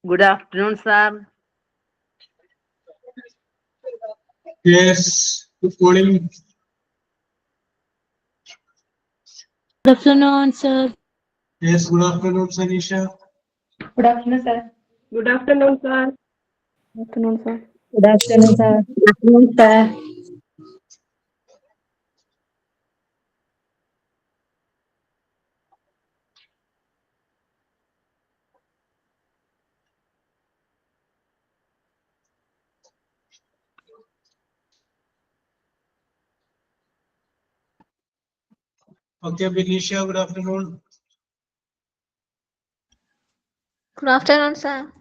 Good afternoon, sir. Yes, good morning. Good afternoon, sir. Yes, good afternoon, Sanisha. Good afternoon, sir. Good afternoon, sir. Good afternoon, sir. Good afternoon, sir. Afternoon, sir. Okay, Benicia, good afternoon. Good afternoon, sir.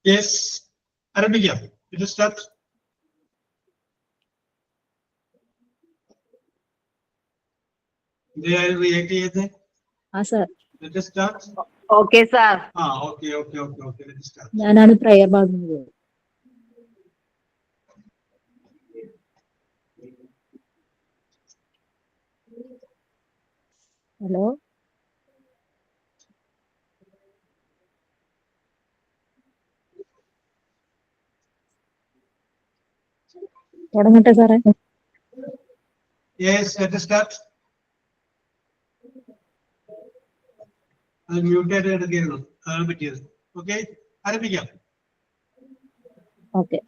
Yes, Arabica, you just start. They are reacting. Sir. Let us start. Okay, sir. Okay. Let us start. ഞാനാണ് prayer പാടുന്നത്. Hello തുടങ്ങട്ടെ സാറേ? Yes, let us start. അത് മ്യൂട്ടേറ്റ് എടുക്കുകയുള്ളൂ, അതാണ് പറ്റിയത്. Okay, ആരംഭിക്കാം. Okay,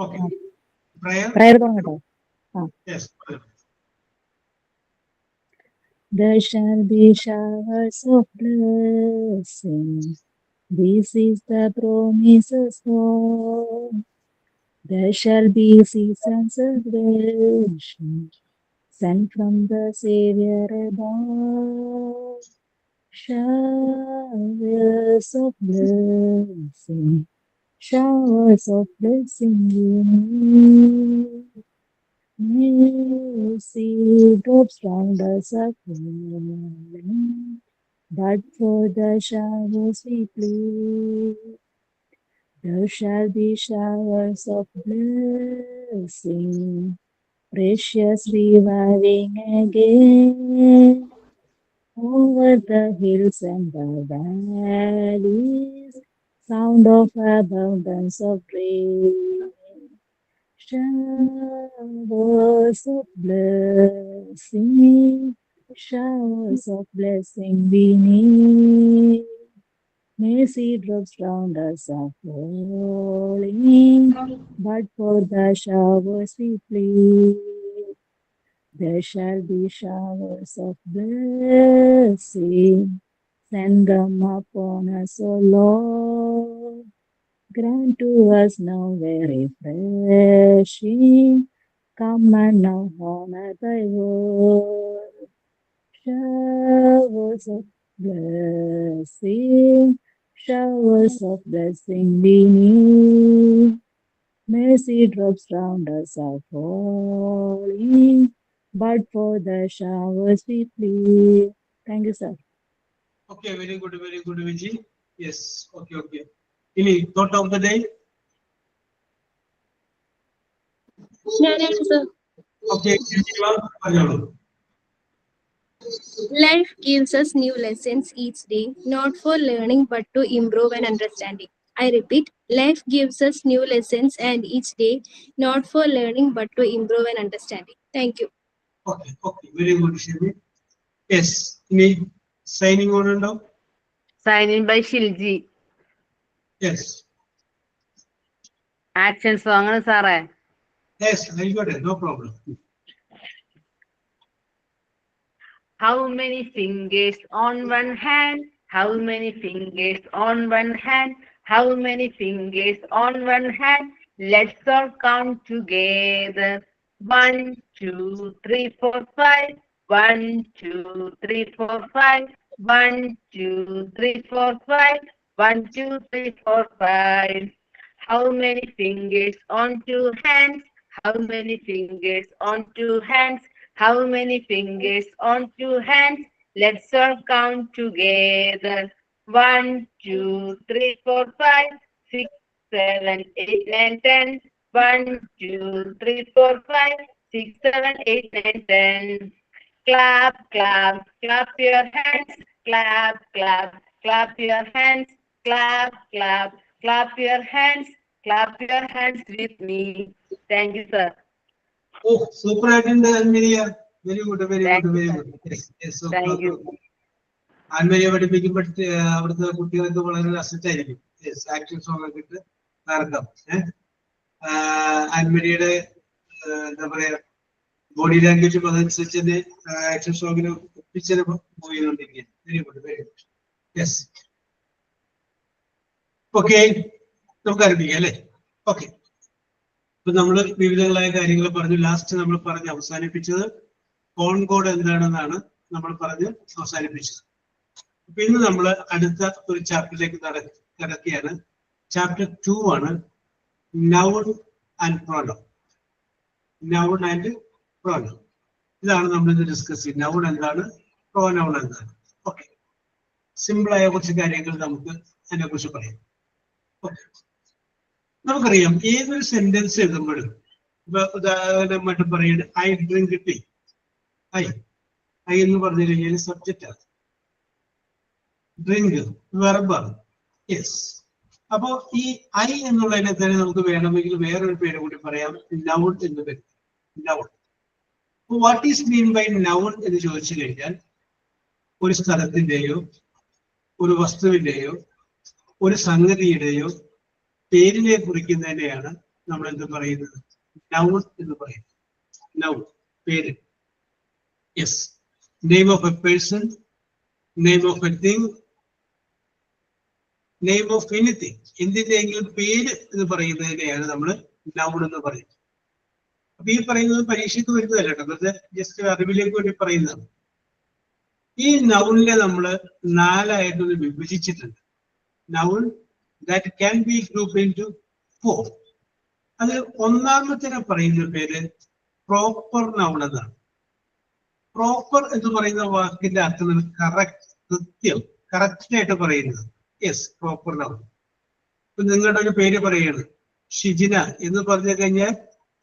okay, prayer. prayer തുടങ്ങട്ടെ? Yes. There shall be showers of blessing. This is the promises of. There shall be seasons of celebration sent from the Savior above. Showers of blessing, showers of blessing. Mercy drops round us are falling, but for the showers we plead. There shall be showers of blessing, precious reviving again, over the hills and the valleys, sound of abundance of rain. Showers of blessing, showers of blessing we need. Mercy drops round us are falling, but for the showers we plead. There shall be showers of blessing, send them upon us, O Lord. Grant to us now very refreshing, come and now honor thy word. Showers of blessing, showers of blessing we need. Mercy drops round us are falling, but for the showers we plead. Thank you, sir. Okay, very good, Viji. Yes, okay. Any thought of the day? Sir. Okay, Life gives us new lessons each day, not for learning but to improve and understanding. I repeat, life gives us new lessons and each day, not for learning but to improve and understanding. Thank you. Okay, very good, Shimi. Yes, any signing on and out? Sign in by Shilji. Yes. Action song ആണ് സാറേ. Yes, I got it, no problem. How many fingers on one hand? How many fingers on one hand? How many fingers on one hand? Let's all count together. 1, 2, 3, 4, 5. 1, 2, 3, 4, 5. 1, 2, 3, 4, 5. 1, 2, 3, 4, 5. How many fingers on two hands? How many fingers on two hands? How many fingers on two hands? Let's all count together. 1, 2, 3, 4, 5, 6, 7, 8, 9, 10. 1, 2, 3, 4, 5, 6, 7, 8, 9, 10. Clap, clap, clap your hands. Clap, clap, clap your hands. Clap, clap, clap your hands. Clap your hands with me. Thank you, sir. Oh, super attendant, Almeria. Very good, very Thank good, very you, good. Yes, so Thank you. Almeria പഠിപ്പിക്കുമ്പോൾ അവിടുത്തെ കുട്ടികൾക്ക് വളരെ asset ആയിരിക്കും. Yes, action song ഒക്കെ ഇട്ട് നടക്കാം. ആൽമേരിയയുടെ എന്താ പറയാ ബോഡി ലാംഗ്വേജും അതനുസരിച്ച് തന്നെ ആക്ഷൻ സോങ്ങിന് ഒപ്പിച്ചത് മൂവ് ചെയ്തുകൊണ്ടിരിക്കുകയാണ്. Very good, very good. Yes, okay, നമുക്ക് ആരംഭിക്കാം അല്ലേ? ഓക്കെ, ഇപ്പൊ നമ്മള് വിവിധങ്ങളായ കാര്യങ്ങൾ പറഞ്ഞു. ലാസ്റ്റ് നമ്മൾ പറഞ്ഞ് അവസാനിപ്പിച്ചത് കോൺകോഡ് എന്താണെന്നാണ് നമ്മൾ പറഞ്ഞ് അവസാനിപ്പിച്ചത്. അപ്പൊ ഇന്ന് നമ്മൾ അടുത്ത ഒരു ചാപ്റ്ററിലേക്ക് കടക്കുകയാണ്. ചാപ്റ്റർ 2 ആണ് noun and pronoun. Noun and pronoun, ഇതാണ് നമ്മൾ ഇന്ന് ഡിസ്കസ് ചെയ്യുന്നത്. നൗൺ എന്താണ്, പ്രോനൗൺ എന്താണ്. ഓക്കെ, സിമ്പിളായ കുറച്ച് കാര്യങ്ങൾ നമുക്ക് അതിനെ കുറിച്ച് പറയാം. നമുക്കറിയാം ഏതൊരു സെന്റൻസ് എഴുതുമ്പോഴും ഇപ്പൊ ഉദാഹരണമായിട്ട് പറയുന്നത് ഐ ഡ്രിങ്ക് ടീ. ഐ എന്ന് പറഞ്ഞു കഴിഞ്ഞാൽ സബ്ജക്റ്റ് ആണ്, ഡ്രിങ്ക് വെർബാണ്. യെസ്, അപ്പോ ഈ ഐ എന്നുള്ളതിനെ തന്നെ നമുക്ക് വേണമെങ്കിൽ വേറൊരു പേര് കൂടി പറയാം, നൗൺ എന്ന് പേര്. Noun. What is mean by noun എന്ന് ചോദിച്ചു കഴിഞ്ഞാൽ ഒരു സ്ഥലത്തിന്റെയോ ഒരു വസ്തുവിന്റെയോ ഒരു സംഗതിയുടെയോ പേരിനെ കുറിക്കുന്നതിനെയാണ് നമ്മൾ എന്ത് പറയുന്നത്, നൗൺ എന്ന് പറയുന്നത്. നൗൺ, പേര്. Yes, name of a person, name of a thing, name of anything. എന്തിന്റെയെങ്കിലും പേര് എന്ന് പറയുന്നതിനെയാണ് നമ്മൾ നൗൺ എന്ന് പറയുന്നത്. അപ്പൊ ഈ പറയുന്നത് പരീക്ഷയ്ക്ക് വരുന്നതല്ല കേട്ടോ, വെറുതെ ജസ്റ്റ് അറിവിലേക്ക് വേണ്ടി പറയുന്നതാണ്. ഈ നൗണിനെ നമ്മൾ 4 വിഭജിച്ചിട്ടുണ്ട്. Noun that can be grouped into 4. അത് ഒന്നാമത്തെ പറയുന്ന പേര് പ്രോപ്പർ നൗൺ എന്നാണ്. പ്രോപ്പർ എന്ന് പറയുന്ന വാക്കിന്റെ അർത്ഥം കറക്റ്റ്, കൃത്യം, കറക്റ്റ് ആയിട്ട് പറയുന്നത്. Yes, proper noun. ഇപ്പൊ നിങ്ങളുടെ ഒരു പേര് പറയാണ് ഷിജിന എന്ന് പറഞ്ഞു കഴിഞ്ഞാൽ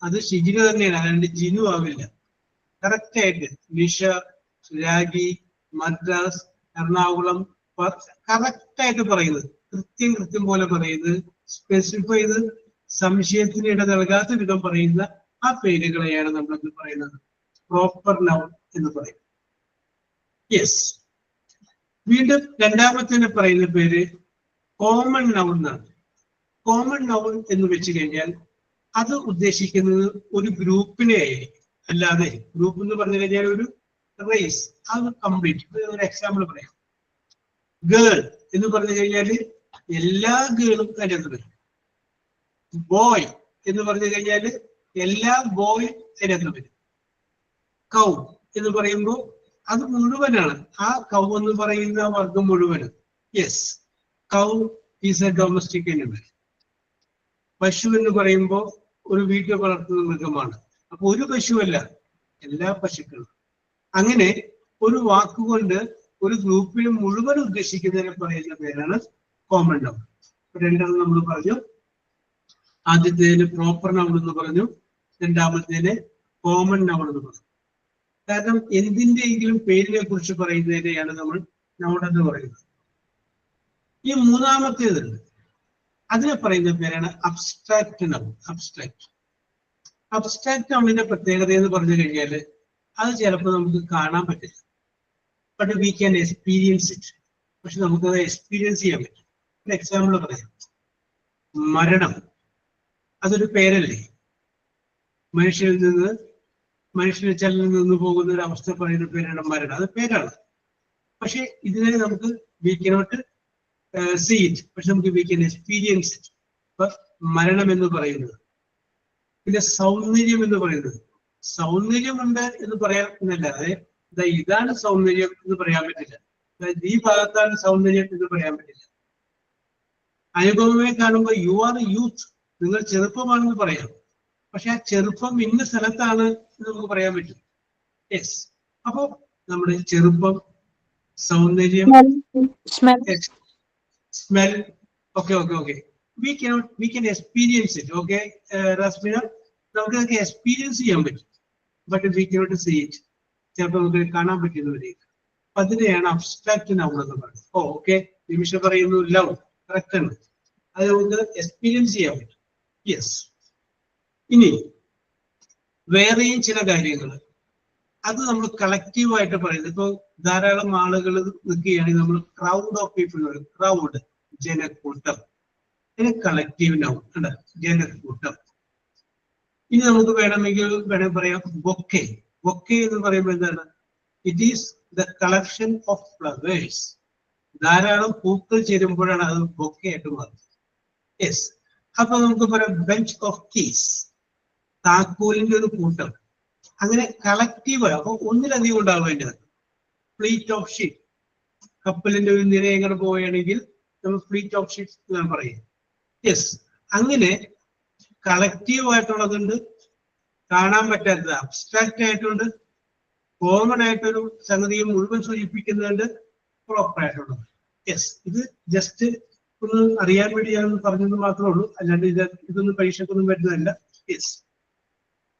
അത് ഷിജിന തന്നെയാണ്, അല്ലാണ്ട് ജിനു ആവില്ല. കറക്റ്റ് ആയിട്ട് നിഷ, രാഗി, മദ്രാസ്, എറണാകുളം, കറക്റ്റ് ആയിട്ട് പറയുന്നത്, കൃത്യം പോലെ പറയുന്നത്, സ്പെസിഫൈ ചെയ്ത് സംശയത്തിന് ഇട നൽകാത്ത വിധം പറയുന്ന ആ പേരുകളെയാണ് നമ്മൾ എന്ത് പറയുന്നത്, പ്രോപ്പർ നൗൺ എന്ന് പറയും. യെസ്, വീണ്ടും രണ്ടാമത്തെ പറയുന്ന പേര് കോമൺ നൗൺ എന്നാണ്. കോമൺ നൗൺ എന്ന് വെച്ച് കഴിഞ്ഞാൽ അത് ഉദ്ദേശിക്കുന്നത് ഒരു ഗ്രൂപ്പിനെ, അല്ലാതെ ഗ്രൂപ്പ് എന്ന് പറഞ്ഞു കഴിഞ്ഞാൽ ഒരു റേസ്, അത് കംപ്ലീറ്റ്. ഒരു എക്സാമ്പിൾ പറയാം, ഗേൾ എന്ന് പറഞ്ഞു കഴിഞ്ഞാല് എല്ലാ ഗേളും അതിനകത്ത് വരും. ബോയ് എന്ന് പറഞ്ഞു കഴിഞ്ഞാല് എല്ലാ ബോയ് അതിനകത്ത് വരും. കൗ എന്ന് പറയുമ്പോൾ അത് മുഴുവനാണ്, ആ കൗ എന്ന് പറയുന്ന വർഗം മുഴുവനും. Yes, cow is A domestic animal. പശു എന്ന് പറയുമ്പോൾ ഒരു വീട്ടിൽ വളർത്തുന്ന മൃഗമാണ്. അപ്പൊ ഒരു പശുവല്ല, എല്ലാ പശുക്കളും. അങ്ങനെ ഒരു വാക്കുകൊണ്ട് ഒരു ഗ്രൂപ്പിൽ മുഴുവൻ ഉദ്ദേശിക്കുന്നതിനെ പറയുന്ന പേരാണ് കോമൺ നൗൺ. രണ്ടെണ്ണം നമ്മൾ പറഞ്ഞു. ആദ്യത്തേതിന് പ്രോപ്പർ നൗൺ എന്ന് പറഞ്ഞു, രണ്ടാമത്തേന് കോമൺ നൗൺ എന്ന് പറഞ്ഞു. കാരണം എന്തിന്റെയെങ്കിലും പേരിനെ കുറിച്ച് പറയുന്നതിനെയാണ് നമ്മൾ നൗൺ എന്ന് പറയുന്നത്. ഈ മൂന്നാമത്തേതുണ്ട്, അതിനെ പറയുന്ന പേരാണ് അബ്സ്ട്രാക്ട് നൗൺ. അബ്സ്ട്രാക്ട് നൗണിന്റെ പ്രത്യേകത എന്ന് പറഞ്ഞു കഴിഞ്ഞാൽ അത് ചിലപ്പോൾ നമുക്ക് കാണാൻ പറ്റില്ല, but we can experience it. പക്ഷെ നമുക്കത് എക്സ്പീരിയൻസ് ചെയ്യാൻ പറ്റും. ഒരു എക്സാമ്പിൾ പറയാം. മരണം അതൊരു പേരല്ലേ? മനുഷ്യന് ചലനിൽ നിന്ന് പോകുന്ന ഒരു അവസ്ഥ പറയുന്ന പേരാണ് മരണം. അത് പേരാണ്. പക്ഷെ ഇതിനെ നമുക്ക് വി കനോട്ട് സീ ഇറ്റ്, പക്ഷെ നമുക്ക് വി ക്യാൻ എക്സ്പീരിയൻസ് ഇറ്റ്. ഇപ്പൊ മരണം എന്ന് പറയുന്നത്. പിന്നെ സൗന്ദര്യം എന്ന് പറയുന്നത്. സൗന്ദര്യമുണ്ട് എന്ന് പറയാമെന്നല്ലാതെ ഇതാണ് സൗന്ദര്യം എന്ന് പറയാൻ പറ്റില്ല. ഈ ഭാഗത്താണ് സൗന്ദര്യം എന്ന് പറയാൻ പറ്റില്ല. അനുപമയെ കാണുമ്പോൾ യു ആർ യൂത്ത്, നിങ്ങൾ ചെറുപ്പമാണെന്ന് പറയാം. പക്ഷെ ആ ചെറുപ്പം ഇന്ന സ്ഥലത്താണ് എന്ന് നമുക്ക് പറയാൻ പറ്റും. യെസ്. അപ്പോ നമ്മുടെ ചെറുപ്പം, സൗന്ദര്യം, smell, okay. We can experience it. Okay Rasmina, നമുക്കതൊക്കെ എക്സ്പീരിയൻസ് ചെയ്യാൻ പറ്റും, but we cannot see it. ചിലപ്പോൾ നമുക്ക് കാണാൻ പറ്റുന്നവരേക്ക്. അപ്പൊ അതിനെയാണ് അബ്സ്ട്രാക്ട് നൗൺ എന്ന് പറയുന്നത്. ഓക്കെ, നിമിഷ പറയുന്നു ലവ്, കറക്റ്റ് ആണ്. അത് നമുക്ക് എക്സ്പീരിയൻസ് ചെയ്യാൻ പറ്റും. യെസ്. ഇനി വേറെയും ചില കാര്യങ്ങൾ അത് നമ്മൾ കളക്റ്റീവായിട്ട് പറയുന്നത്. ഇപ്പൊ ധാരാളം ആളുകൾ നിൽക്കുകയാണെങ്കിൽ നമ്മൾ ക്രൗഡ് ഓഫ് പീപ്പിൾ പറയും. ക്രൗഡ്, ജനക്കൂട്ടം. ഇതിന് കളക്റ്റീവ് നൗൺ ഉണ്ട്, ജനക്കൂട്ടം. ഇനി നമുക്ക് വേണമെങ്കിൽ പറയാം ബൊക്കെ. ബൊക്കെ എന്ന് പറയുമ്പോൾ എന്താണ്? It is the collection of flowers. ധാരാളം പൂക്കൾ ചേരുമ്പോഴാണ് അത് ബൊക്കെ ആയിട്ട് മാറുന്നത്. യെസ്. അപ്പൊ നമുക്ക് പറയാം ബെഞ്ച് ഓഫ് കീസ്, താക്കോലിന്റെ ഒരു കൂട്ടം. അങ്ങനെ കളക്റ്റീവ്. അപ്പൊ ഒന്നിലധികം ഉണ്ടാവും അതിൻ്റെ. ഫ്ലീറ്റ് ഓഫ് ഷിപ്പ്, കപ്പലിന്റെ ഒരു നിര എങ്ങനെ പോവുകയാണെങ്കിൽ നമ്മൾ ഫ്ലീറ്റ് ഓഫ് ഷിപ്സ് എന്നാണ് പറയുക. യെസ്. അങ്ങനെ കളക്റ്റീവ് ആയിട്ടുള്ളതുണ്ട്, കാണാൻ പറ്റാത്തത് അബ്സ്ട്രാക്റ്റ് ആയിട്ടുണ്ട്, കോമൺ ആയിട്ടൊരു സംഗതിയെ മുഴുവൻ സൂചിപ്പിക്കുന്നുണ്ട്, പ്രോപ്പർ ആയിട്ടുള്ളത്. യെസ്. ഇത് ജസ്റ്റ് ഒന്ന് അറിയാൻ വേണ്ടി ഞാൻ പറഞ്ഞത് മാത്രമേ ഉള്ളൂ, അല്ലാണ്ട് ഇതൊന്നും പരീക്ഷക്കൊന്നും വരുന്നതല്ല. യെസ്.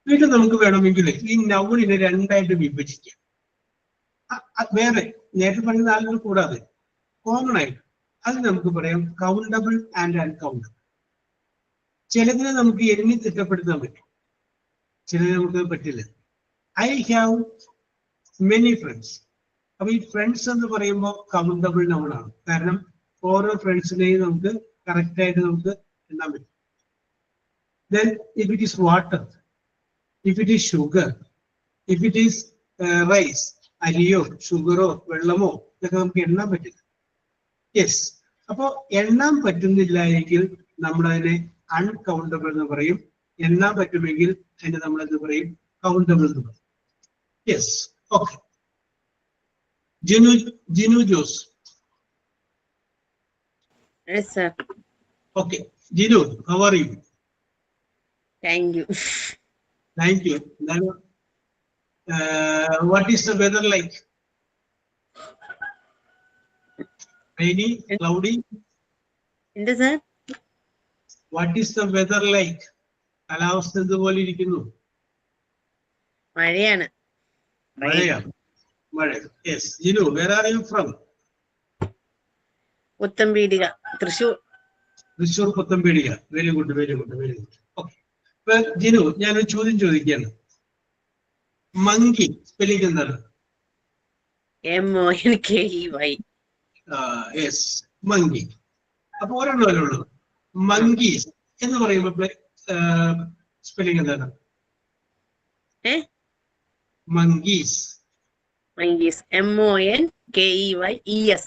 വീണ്ടും നമുക്ക് വേണമെങ്കിൽ ഈ നൗണിനെ രണ്ടായിട്ട് വിഭജിക്കാം. വേറെ നേരത്തെ പറഞ്ഞ നാലിനും കൂടാതെ കോമൺ ആയിട്ട് അത് നമുക്ക് പറയാം കൗണ്ടബിൾ ആൻഡ് അൺകൗണ്ടബിൾ. ചിലതിനെ നമുക്ക് എണ്ണി തിട്ടപ്പെടുത്താൻ പറ്റും, ചിലതിനെ നമുക്ക് പറ്റില്ല. I have many friends. അപ്പൊ ഈ ഫ്രണ്ട്സ് എന്ന് പറയുമ്പോൾ കൗണ്ടബിൾ നൗണാണ്. കാരണം ഓരോ ഫ്രണ്ട്സിനെയും നമുക്ക് കറക്റ്റ് ആയിട്ട് നമുക്ക് എണ്ണാൻ പറ്റും. Then if it is water, if it is sugar, if it is rice, അരിയോ ഷുഗറോ വെള്ളമോ ഇതൊക്കെ നമുക്ക് എണ്ണാൻ പറ്റില്ല. യെസ്. അപ്പോ എണ്ണാൻ പറ്റുന്നില്ല എങ്കിൽ നമ്മളതിനെ അൺകൗണ്ടബിൾ എന്ന് പറയും. എണ്ണാൻ പറ്റുമെങ്കിൽ അതിനെ നമ്മൾ എന്ത് പറയും? കൗണ്ടബിൾ എന്ന് പറയും. Yes. Okay. Jinu Jose. Yes, sir. Okay. Jinu, how are you? Thank you. Thank you. Then, what is the weather like? Rainy, cloudy? എന്താ sir? What is the weather like? കാലാവസ്ഥ ഇതുപോലെ ഇരിക്കുന്നു. മഴയാണ്. മഴയാണ്. മഴ. Yes. Jinu, where are you from? Puthenpeedika, Thrissur. Thrissur Puthenpeedika. Very good. Okay. ഇപ്പൊ ജിനു, ഞാനൊരു ചോദ്യം ചോദിക്കുകയാണ്. മങ്കി സ്പെല്ലിംഗ് എന്താണ്? MONKEY. Yes, monkey. അപ്പൊ ഒരെണ്ണമല്ലേ ഉള്ളൂ. മങ്കീസ് എന്ന് പറയുമ്പോ സ്പെല്ലിംഗ് എന്താണ്? Monkeys. MONKEYS. KEYES.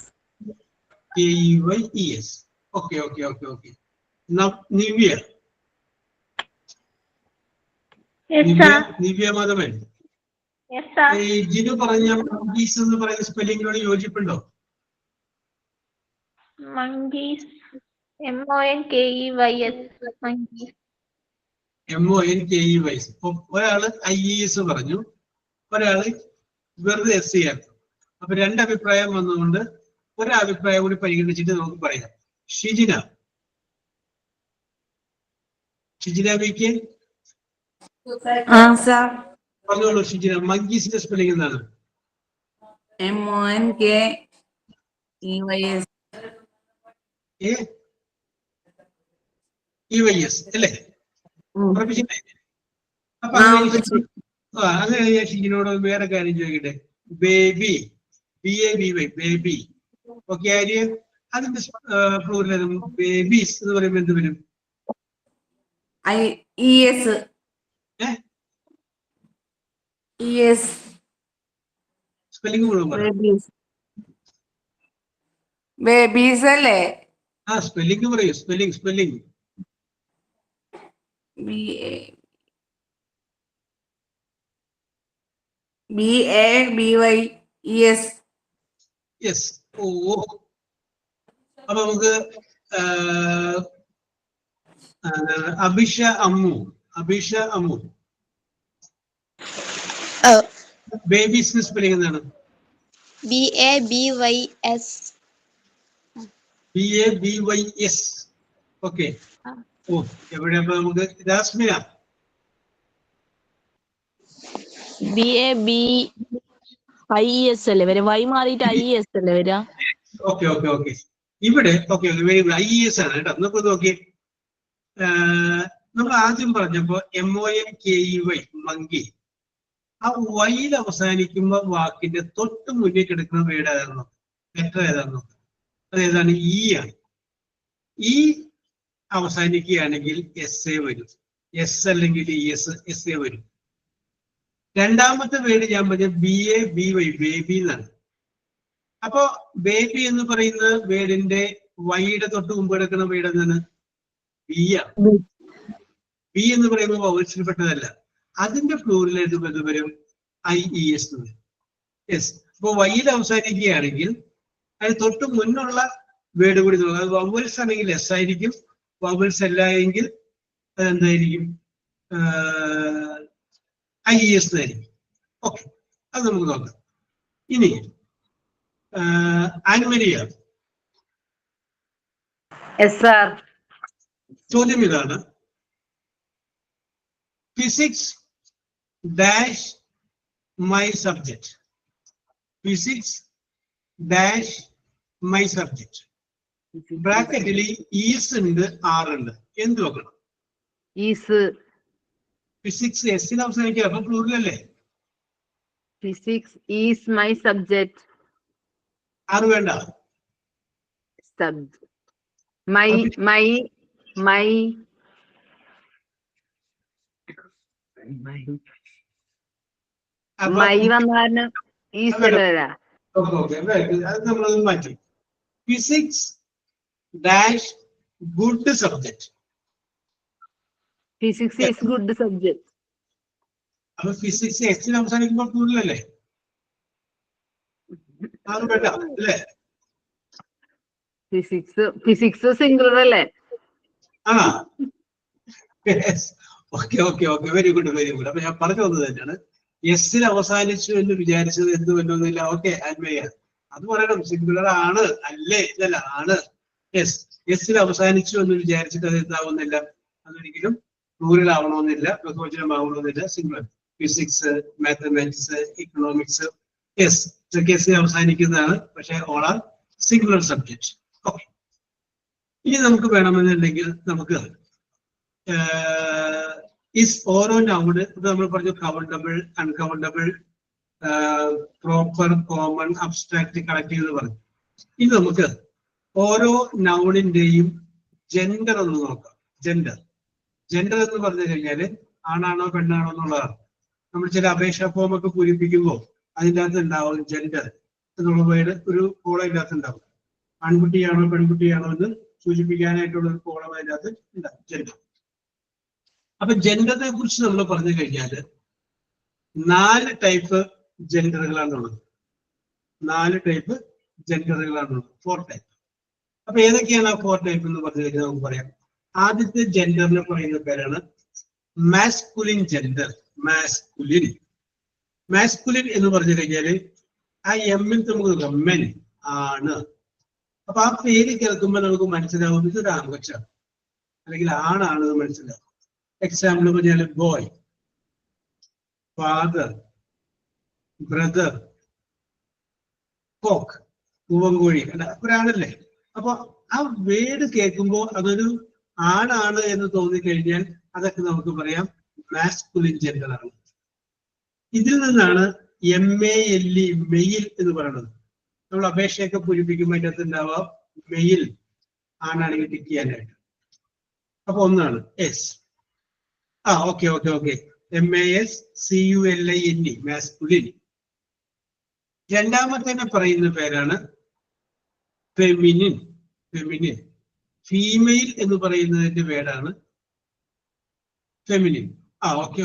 KEYES. Okay. Now, Nivea. Yes, sir. Nivea Madhavan. Yes, sir. Jinu പറഞ്ഞ മങ്കീസ് എന്ന് പറയുന്ന സ്പെല്ലിങ്ങിനോട് യോജിപ്പുണ്ടോ? monkeys. MONKEYS. Monkeys. MONKEYS. ഒരാള് IES പറഞ്ഞു, ഒരാള് വെറുതെ SC ആക്കും. അപ്പൊ രണ്ടഭിപ്രായം വന്നുകൊണ്ട് ഒരഭിപ്രായം കൂടി പരിഗണിച്ചിട്ട് നമുക്ക് പറയാം. ഷിജിന വിക്ക് പറഞ്ഞോളൂ. ഷിജിന, മങ്കീസിന്റെ സ്പെല്ലിംഗ് എന്താണ്? MONKEYS അല്ലേ? അപ്പൊ അങ്ങനെ ഷിജിനോട് വേറെ കാര്യം ചോദിക്കട്ടെ. Baby, BABY, baby. Okay, Arya അതിന്റെ പ്ലൂറൽ ബേബീസ് എന്ന് പറയുമ്പോൾ എന്ത് വരും? സ്പെല്ലിംഗ് മുഴുവൻ പറ. ബേബീസ് അല്ലേ? സ്പെല്ലിംഗ് പറയൂ. Spelling BABYES. യെസ്. അപ്പൊ നമുക്ക് അഭിഷ അമ്മു ബേബീസിന് സ്പെല്ലിംഗ് എന്താണ്? BABYS. ഓക്കെ. എവിടെ അപ്പൊ നമുക്ക് രാസ്മിന? BABIES അല്ലേ വരെ? വൈ മാറിയിട്ട് IES അല്ലേ വരാ? ഓക്കെ. ഇവിടെ വെരി ഗുഡ്. IES ആണ് കേട്ടോ. നമുക്ക് നോക്കി, നമ്മൾ ആദ്യം പറഞ്ഞപ്പോ MONKEY മങ്കി, ആ വൈയിൽ അവസാനിക്കുമ്പോ വാക്കിന്റെ തൊട്ട് മുന്നിൽ കിടക്കുന്ന വേർഡ് ഏതായിരുന്നു? ലെറ്റർ ഏതായിരുന്നു? അതേതാണ്? E ആണ്. E അവസാനിക്കുകയാണെങ്കിൽ SA വരും. S അല്ലെങ്കിൽ SA വരും. രണ്ടാമത്തെ വേർഡ് ഞാൻ പറഞ്ഞ BABY ബേബി എന്നാണ്. അപ്പോ ബേബി എന്ന് പറയുന്ന വേർഡിന്റെ വൈയുടെ തൊട്ട് മുമ്പ് കിടക്കുന്ന വേർഡ് എന്താണ്? B ആണ്. B എന്ന് പറയുമ്പോൾ വൗവൽസിൽ പെട്ടതല്ല. അതിന്റെ പ്ലൂറൽ എന്ത് വരും? IES എന്ന് വരും. യെസ്. അപ്പൊ വൈയിൽ അവസാനിക്കുകയാണെങ്കിൽ അതിന് തൊട്ട് മുന്നുള്ള വേർഡ് കൂടി നോക്കുക. അത് വൗവൽസ് ആണെങ്കിൽ S ആയിരിക്കും, വൗവൽസ് അല്ല എങ്കിൽ അതെന്തായിരിക്കും? IES ആയിരിക്കും. ഓക്കെ, അത് നമുക്ക് നോക്കാം. ഇനി ആൻമരിയ, ചോദ്യം ഇതാണ്. Physics dash my subject. Physics dash my subject. ബ്രാക്കറ്റിൽ ഈസ് ഉണ്ട്, ആർ ഉണ്ട്. എന്ത് നോക്കണം? ഫിസിക്സ് എസ്സിന് അവസാനിക്കുക. അപ്പൊ പ്ലൂറൽ അല്ലേ? Physics is my subject. ആറ് വേണ്ട. മൈ വന്ന കാരണം ഈസ് അല്ല. അത് നമ്മളത് മാറ്റി. Physics dash good subject. Physics is good subject. അപ്പൊ ഫിസിക്സ് എസ്സിന് അവസാനിക്കുമ്പോൾ പ്ലൂറൽ അല്ലേ? ആറ് വേണ്ട അല്ലേ? ഫിസിക്സ് സിംഗുലർ അല്ലേ? ഓക്കെ. Very good. അപ്പൊ ഞാൻ പറഞ്ഞു വന്നത് തന്നെയാണ്. എസ്സിൽ അവസാനിച്ചു എന്ന് വിചാരിച്ചത് എന്ത് വന്നൊന്നുമില്ല. ഓക്കെ, ആൻമയ്യ അത് പറയണം. സിംഗുലർ ആണ് അല്ലേ? ഇതല്ല, ആണ്. എസ്സിൽ അവസാനിച്ചു എന്ന് വിചാരിച്ചിട്ട് അത് എന്താവുന്നില്ല, അതൊരിക്കലും പ്ലൂറൽ ആവണമെന്നില്ല, ബഹുവചനം ആവണമെന്നില്ല. സിംഗുലർ. ഫിസിക്സ്, മാത്തമാറ്റിക്സ്, ഇക്കണോമിക്സ് ഇതൊക്കെ എസ്സിൽ അവസാനിക്കുന്നതാണ്. പക്ഷെ all are singular subject. Okay, ഇനി നമുക്ക് വേണമെന്നുണ്ടെങ്കിൽ നമുക്ക് ഓരോ നൗണ് ഇത് നമ്മൾ പറഞ്ഞു. Countable, uncountable, proper, common, abstract, collective എന്ന് പറഞ്ഞു. ഇനി നമുക്ക് ഓരോ നൗണിന്റെയും ജെൻഡർ ഒന്ന് നോക്കാം. ജെൻഡർ എന്ന് പറഞ്ഞു കഴിഞ്ഞാല് ആണാണോ പെണ്ണാണോ എന്നുള്ളതാണ്. നമ്മൾ ചില അപേക്ഷാ ഫോം ഒക്കെ പൂരിപ്പിക്കുമ്പോൾ അതിൻ്റെ അകത്ത് ഉണ്ടാവും ജെൻഡർ എന്നുള്ള വേർഡ്, ഒരു കോളം അതിൻ്റെ അകത്ത് ഉണ്ടാവും. ആൺകുട്ടിയാണോ പെൺകുട്ടിയാണോ എന്ന് സൂചിപ്പിക്കാനായിട്ടുള്ള ഒരു കോളം അതിൻ്റെ അകത്ത് ഉണ്ടാവും, ജെൻഡർ. അപ്പൊ ജെൻഡറിനെ കുറിച്ച് നമ്മൾ പറഞ്ഞു കഴിഞ്ഞാല് 4 ടൈപ്പ് ജെൻഡറുകളാണുള്ളത്. 4 ടൈപ്പ് ജെൻഡറുകളാണുള്ളത്. 4 ടൈപ്പ്. അപ്പൊ ഏതൊക്കെയാണ് ആ 4 ടൈപ്പ് എന്ന് പറഞ്ഞു കഴിഞ്ഞാൽ നമുക്ക് പറയാം. ആദ്യത്തെ ജെൻഡറിനെ പറയുന്ന പേരാണ് മാസ്കുലിൻ ജെൻഡർ. മാസ്കുലിൻ എന്ന് പറഞ്ഞു കഴിഞ്ഞാല് ആ എമ്മിൽ നമുക്ക് നോക്കാം, മെൻ ആണ്. അപ്പൊ ആ പേര് കേൾക്കുമ്പോൾ നമുക്ക് മനസ്സിലാവും ഇതൊരു ആൺകൊച്ചാണ് അല്ലെങ്കിൽ ആണാണെന്ന് മനസ്സിലാവും. എക്സാമ്പിൾ പറഞ്ഞാൽ ബോയ്, ഫാദർ, ബ്രദർ, കോക്ക്, പൂവൻകോഴി അല്ല ഒരാണല്ലേ. അപ്പൊ ആ വേർഡ് കേൾക്കുമ്പോൾ അതൊരു ആണാണ് എന്ന് തോന്നിക്കഴിഞ്ഞാൽ അതൊക്കെ നമുക്ക് പറയാം മാസ്കുലിൻ ജെൻഡർ ആണ്. ഇതിൽ നിന്നാണ് MALE മെയിൽ എന്ന് പറയുന്നത്. നമ്മൾ അപേക്ഷയൊക്കെ പൂരിപ്പിക്കുമ്പോൾ അതിൻ്റെ അകത്ത് ഉണ്ടാവാം മെയിൽ ആണാണെങ്കിൽ ടിക്ക് ചെയ്യാനായിട്ട്. അപ്പൊ ഒന്നാണ് എസ്. Okay MASCULINE masculine. രണ്ടാമത്തെ പറയുന്ന പേരാണ് ഫെമിനിൻ. ഫീമെയിൽ എന്ന് പറയുന്നതിന്റെ പേരാണ് feminine. Okay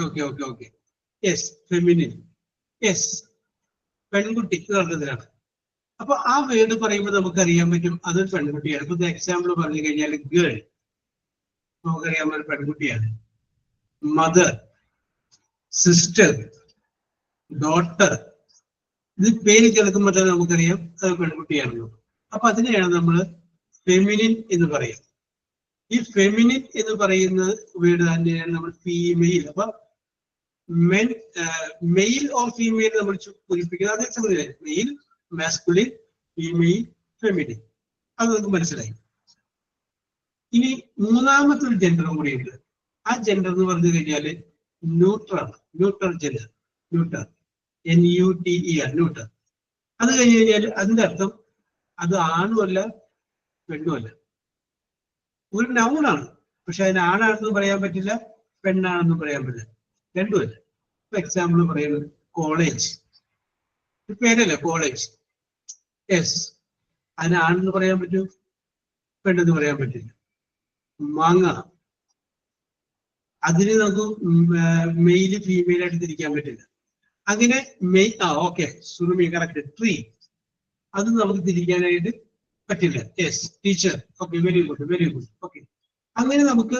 yes, feminine. Yes, പെൺകുട്ടി അർത്ഥത്തിലാണ്. അപ്പൊ ആ വേർഡ് പറയുമ്പോൾ നമുക്കറിയാൻ പറ്റും അതൊരു പെൺകുട്ടിയാണ്. ഇപ്പൊ എക്സാമ്പിൾ പറഞ്ഞു കഴിഞ്ഞാൽ ഗേൾ, നമുക്കറിയാൻ ഒരു പെൺകുട്ടിയാണ്. മദർ, സിസ്റ്റർ, ഡോട്ടർ, ഇത് പേര് കേൾക്കുമ്പോൾ തന്നെ നമുക്കറിയാം അത് പെൺകുട്ടിയാണല്ലോ. അപ്പൊ അതിനെയാണ് നമ്മൾ ഫെമിനിൻ എന്ന് പറയാം. ഈ ഫെമിനിൻ എന്ന് പറയുന്ന വേർഡ് തന്നെയാണ് നമ്മൾ ഫീമെയിൽ. അപ്പൊ മെയിൽ ഓർ ഫീമെയിൽ നമ്മൾ പൂരിപ്പിക്കുന്നത് അതേ സമയം മെയിൽ, മാസ്കുലിൻ, ഫീമെയിൽ, ഫെമിനിൻ. അത് നമുക്ക് മനസ്സിലായി. ഇനി മൂന്നാമത്തെ ഒരു ജെൻഡറും കൂടിയുണ്ട്. ആ ജെൻഡർ എന്ന് പറഞ്ഞു കഴിഞ്ഞാല് ന്യൂട്രൽ ജെൻഡർ. NUTER. അത് കഴിഞ്ഞ് കഴിഞ്ഞാൽ അതിന്റെ അർത്ഥം അത് ആണുമല്ല പെണ്ണുമല്ല, ഒരു നൗണാണ്. പക്ഷെ അതിന് ആണാണെന്ന് പറയാൻ പറ്റില്ല, പെണ്ണാണെന്ന് പറയാൻ പറ്റില്ല, രണ്ടുമല്ല. ഇപ്പൊ എക്സാമ്പിൾ പറയുന്നത് കോളേജ്, പേരല്ലേ കോളേജ്. യെസ്, അതിന് ആണെന്ന് പറയാൻ പറ്റും, പെണ്ണെന്ന് പറയാൻ പറ്റില്ല. മാങ്ങ, അതിന് നമുക്ക് മെയില് ഫീമെയിൽ ആയിട്ട് തിരിക്കാൻ പറ്റില്ല. അങ്ങനെ ഓക്കെ, സുറുമി കറക്റ്റ്. ട്രീ, അത് നമുക്ക് തിരിക്കാനായിട്ട് പറ്റില്ല. Yes, teacher. Okay, very good. Okay, അങ്ങനെ നമുക്ക്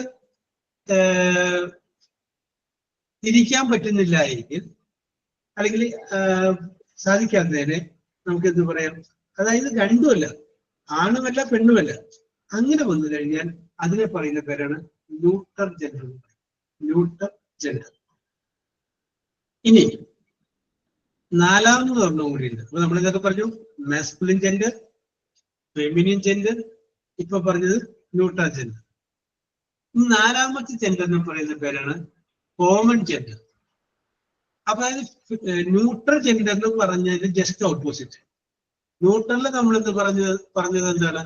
തിരിക്കാൻ പറ്റുന്നില്ല എങ്കിൽ അല്ലെങ്കിൽ സാധിക്കാത്തതിനെ നമുക്ക് എന്ത് പറയാം, അതായത് രണ്ടുമല്ല, ആണുമല്ല പെണ്ണുമല്ല, അങ്ങനെ വന്നു കഴിഞ്ഞാൽ അതിനെ പറയുന്ന പേരാണ് ന്യൂട്രൽ ജെൻഡർ. ഇനി നാലാമത് ഒരെണ്ണം കൂടിയുണ്ട്. അപ്പൊ നമ്മളിതൊക്കെ പറഞ്ഞു മാസ്കുലിൻ ജെൻഡർ, ഫെമിനിൻ ജെൻഡർ, ഇപ്പൊ പറഞ്ഞത് ന്യൂട്രൽ ജെൻഡർ. നാലാമത്തെ ജെൻഡർ എന്ന് പറയുന്ന പേരാണ് കോമൺ ജെൻഡർ. അപ്പൊ അതായത് ന്യൂട്രൽ ജെൻഡർ എന്ന് പറഞ്ഞതിന് ജസ്റ്റ് ഓപ്പോസിറ്റ്. ന്യൂട്രലിൽ നമ്മളെന്ത് പറഞ്ഞത് എന്താണ്,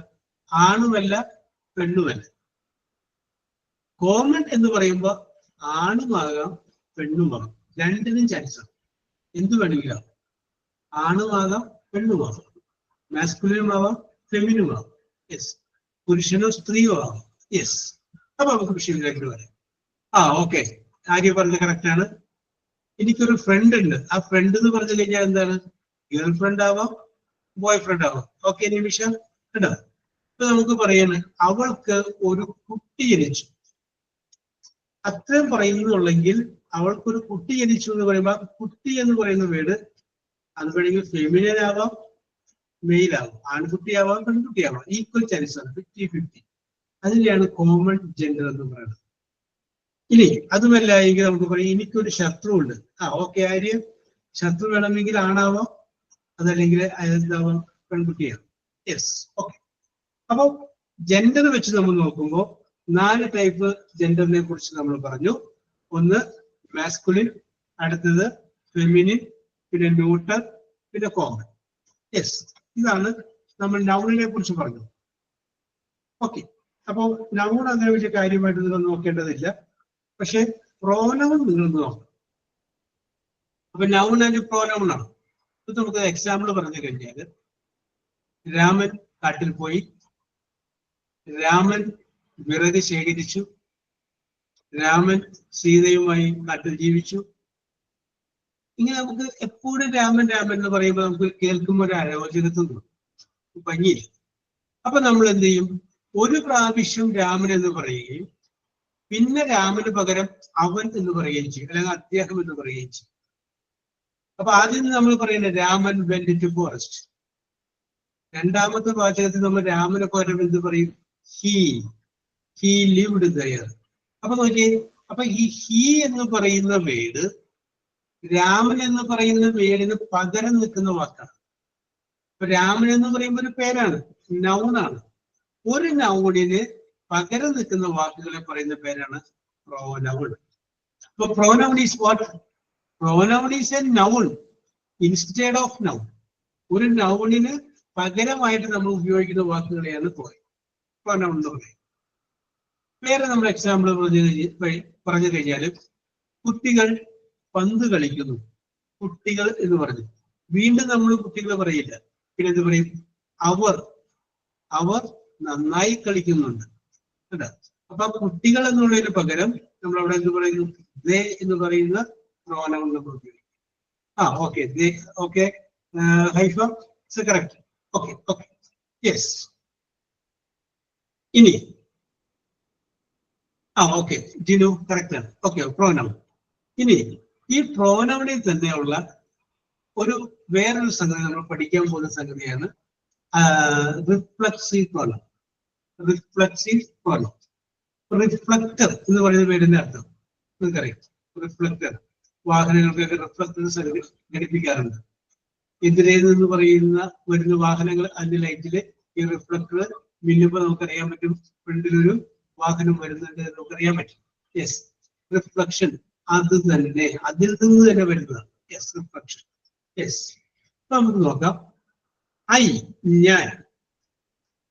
ആണുമല്ല പെണ്ണുമല്ല. കോമൺ എന്ന് പറയുമ്പോൾ ആണുമാകാം പെണ്ണുമാകാം, രണ്ടിനും ചാൻസ് ആണ്. എന്ത് വേണമെങ്കിലും ആണുമാകാം പെണ്ണുമാകാം, മാസ്കുലിനുമാവാം ഫെമിനുമാവാം. യെസ്, പുരുഷനോ സ്ത്രീയോ ആവാം. യെസ്, അപ്പൊ നമുക്ക് വിഷയത്തിലേക്ക് വരാം. ഓക്കെ, ആര്യ പറഞ്ഞത് കറക്റ്റ് ആണ്. എനിക്കൊരു ഫ്രണ്ട് ഉണ്ട്. ആ ഫ്രണ്ട് എന്ന് പറഞ്ഞു കഴിഞ്ഞാൽ എന്താണ്, ഗേൾ ഫ്രണ്ട് ആവാം, ബോയ് ഫ്രണ്ട് ആവാം. ഓക്കെ നിമിഷ കേട്ടോ. ഇപ്പൊ നമുക്ക് പറയാണ് അവൾക്ക് ഒരു കുട്ടി ജനിച്ചു, അത്രയും പറയുന്നുള്ളെങ്കിൽ അവൾക്കൊരു കുട്ടി ജനിച്ചു എന്ന് പറയുമ്പോൾ കുട്ടി എന്ന് പറയുന്ന വേർഡ് അത് വേണമെങ്കിൽ ഫെമിനിൻ ആവാം, മെയിൽ ആവാം, ആൺകുട്ടിയാവാം, പെൺകുട്ടിയാവാം. ഈക്വൽ ചാൻസ് ആണ്, 50-50. അതിനെയാണ് കോമൺ ജെൻഡർ എന്ന് പറയുന്നത്. ഇനി അതുമല്ല എങ്കിൽ നമുക്ക് പറയാം എനിക്കൊരു ശത്രു ഉണ്ട്. ഓക്കെ ആര്യ, ശത്രു വേണമെങ്കിൽ ആണാവാം, അതല്ലെങ്കിൽ എന്താവാം, പെൺകുട്ടിയാവാം. Yes, okay. അപ്പൊ ജെൻഡർ വെച്ച് നമ്മൾ നോക്കുമ്പോൾ 4 ടൈപ്പ് ജെൻഡറിനെ കുറിച്ച് നമ്മൾ പറഞ്ഞു. ഒന്ന് മാസ്കുലിൻ, അടുത്തത് ഫെമിനിൻ, പിന്നെ ന്യൂട്രൽ, പിന്നെ കോമൺ. യെസ്, ഇതാണ് നമ്മൾ നൗണിനെ കുറിച്ച് പറഞ്ഞു. ഓക്കെ, അപ്പൊ നൗൺ അങ്ങനെ വലിയ കാര്യമായിട്ട് നിങ്ങൾ നോക്കേണ്ടതില്ല. പക്ഷെ പ്രോനൗൺ നിങ്ങൾ നോക്കണം. അപ്പൊ നൗൺ ആൻഡ് പ്രോനൗൺ ആണ്. ഇത് നമുക്ക് എക്സാമ്പിൾ പറഞ്ഞു കഴിഞ്ഞാൽ രാമൻ കാട്ടിൽ പോയി, രാമൻ വിറക് ശേഖരിച്ചു, രാമൻ സീതയുമായി കാട്ടിൽ ജീവിച്ചു. ഇങ്ങനെ നമുക്ക് എപ്പോഴും രാമൻ എന്ന് പറയുമ്പോൾ നമുക്ക് കേൾക്കുമ്പോൾ ഒരു അരോചകത്വം തോന്നും, ഭംഗിയില്ല. അപ്പൊ നമ്മൾ എന്ത് ചെയ്യും? ഒരു പ്രാവശ്യം രാമൻ എന്ന് പറയുകയും പിന്നെ രാമന് പകരം അവൻ എന്ന് പറയുകയും ചെയ്യും, അല്ലെങ്കിൽ അദ്ദേഹം എന്ന് പറയുകയും ചെയ്യും. അപ്പൊ ആദ്യം നമ്മൾ പറയുന്നത് രാമൻ വെന്റ് ടു ഫോറസ്റ്റ്. രണ്ടാമത്തെ വാചകത്തിൽ നമ്മൾ രാമന് പകരം എന്ത് പറയും? He lived there. അപ്പൊ നോക്കിയേ, അപ്പൊ ഈ ഹി എന്ന് പറയുന്ന വേർഡ് രാമൻ എന്ന് പറയുന്ന വേർഡിന് പകരം നിൽക്കുന്ന വാക്കാണ്. അപ്പൊ രാമൻ എന്ന് പറയുമ്പോൾ ഒരു പേരാണ്, നൗണാണ്. ഒരു നൗണിന് പകരം നിൽക്കുന്ന വാക്കുകളെ പറയുന്ന പേരാണ് പ്രോനൗൺ. അപ്പൊ pronoun is what? Pronoun is A noun instead of noun. ഒരു നൗണിന് പകരമായിട്ട് നമ്മൾ ഉപയോഗിക്കുന്ന വാക്കുകളെയാണ് പ്രോനൗൺ എന്ന് പറയുന്നത്. വേറെ നമ്മൾ എക്സാമ്പിൾ പറഞ്ഞു കഴിഞ്ഞാൽ, കുട്ടികൾ പന്ത് കളിക്കുന്നു. കുട്ടികൾ എന്ന് പറഞ്ഞു. വീണ്ടും നമ്മൾ കുട്ടികളെ പറയില്ല, പിന്നെ എന്ത് പറയും? അവർ നന്നായി കളിക്കുന്നുണ്ട്. കേട്ടോ? അപ്പൊ കുട്ടികൾ എന്നുള്ളതിന് പകരം നമ്മൾ അവിടെ എന്ത് പറയുന്നു? ദേ എന്ന് പറയുന്ന പ്രോനൗൺ നമ്മൾ ഉപയോഗിക്കും. Okay, okay, Haifa correct. Okay, okay, yes. ഇനി ഓക്കെ, ജിനു കറക്റ്റ് ആണ്. Okay, pronoun. ഇനി ഈ പ്രോനൗണിൽ തന്നെയുള്ള വേറൊരു സംഗതി നമ്മൾ പഠിക്കാൻ പോകുന്ന സംഗതിയാണ് reflexive pronoun. Reflexive pronoun. Reflector എന്ന് പറയുന്ന പേരിന്റെ അർത്ഥം നിങ്ങൾക്കറിയാം. Reflector, വാഹനങ്ങൾക്കൊക്കെ reflector ഘടിപ്പിക്കാറുണ്ട്. എതിരേന്ന് പറയുന്ന വരുന്ന വാഹനങ്ങൾ അതിന്റെ ലൈറ്റില് ഈ റിഫ്ലക്ടർ മിന്നുമ്പോൾ നമുക്കറിയാൻ പറ്റും ഫ്രണ്ടിലൊരു വാഹനം വരുന്നുണ്ട്, നമുക്കറിയാൻ പറ്റും. Yes, reflection. അത് തന്നെ, അതിൽ നിന്ന് തന്നെ വരുന്നതാണ്. Yes, reflection. യെസ്. നമുക്ക് നോക്കാം. ഞാൻ,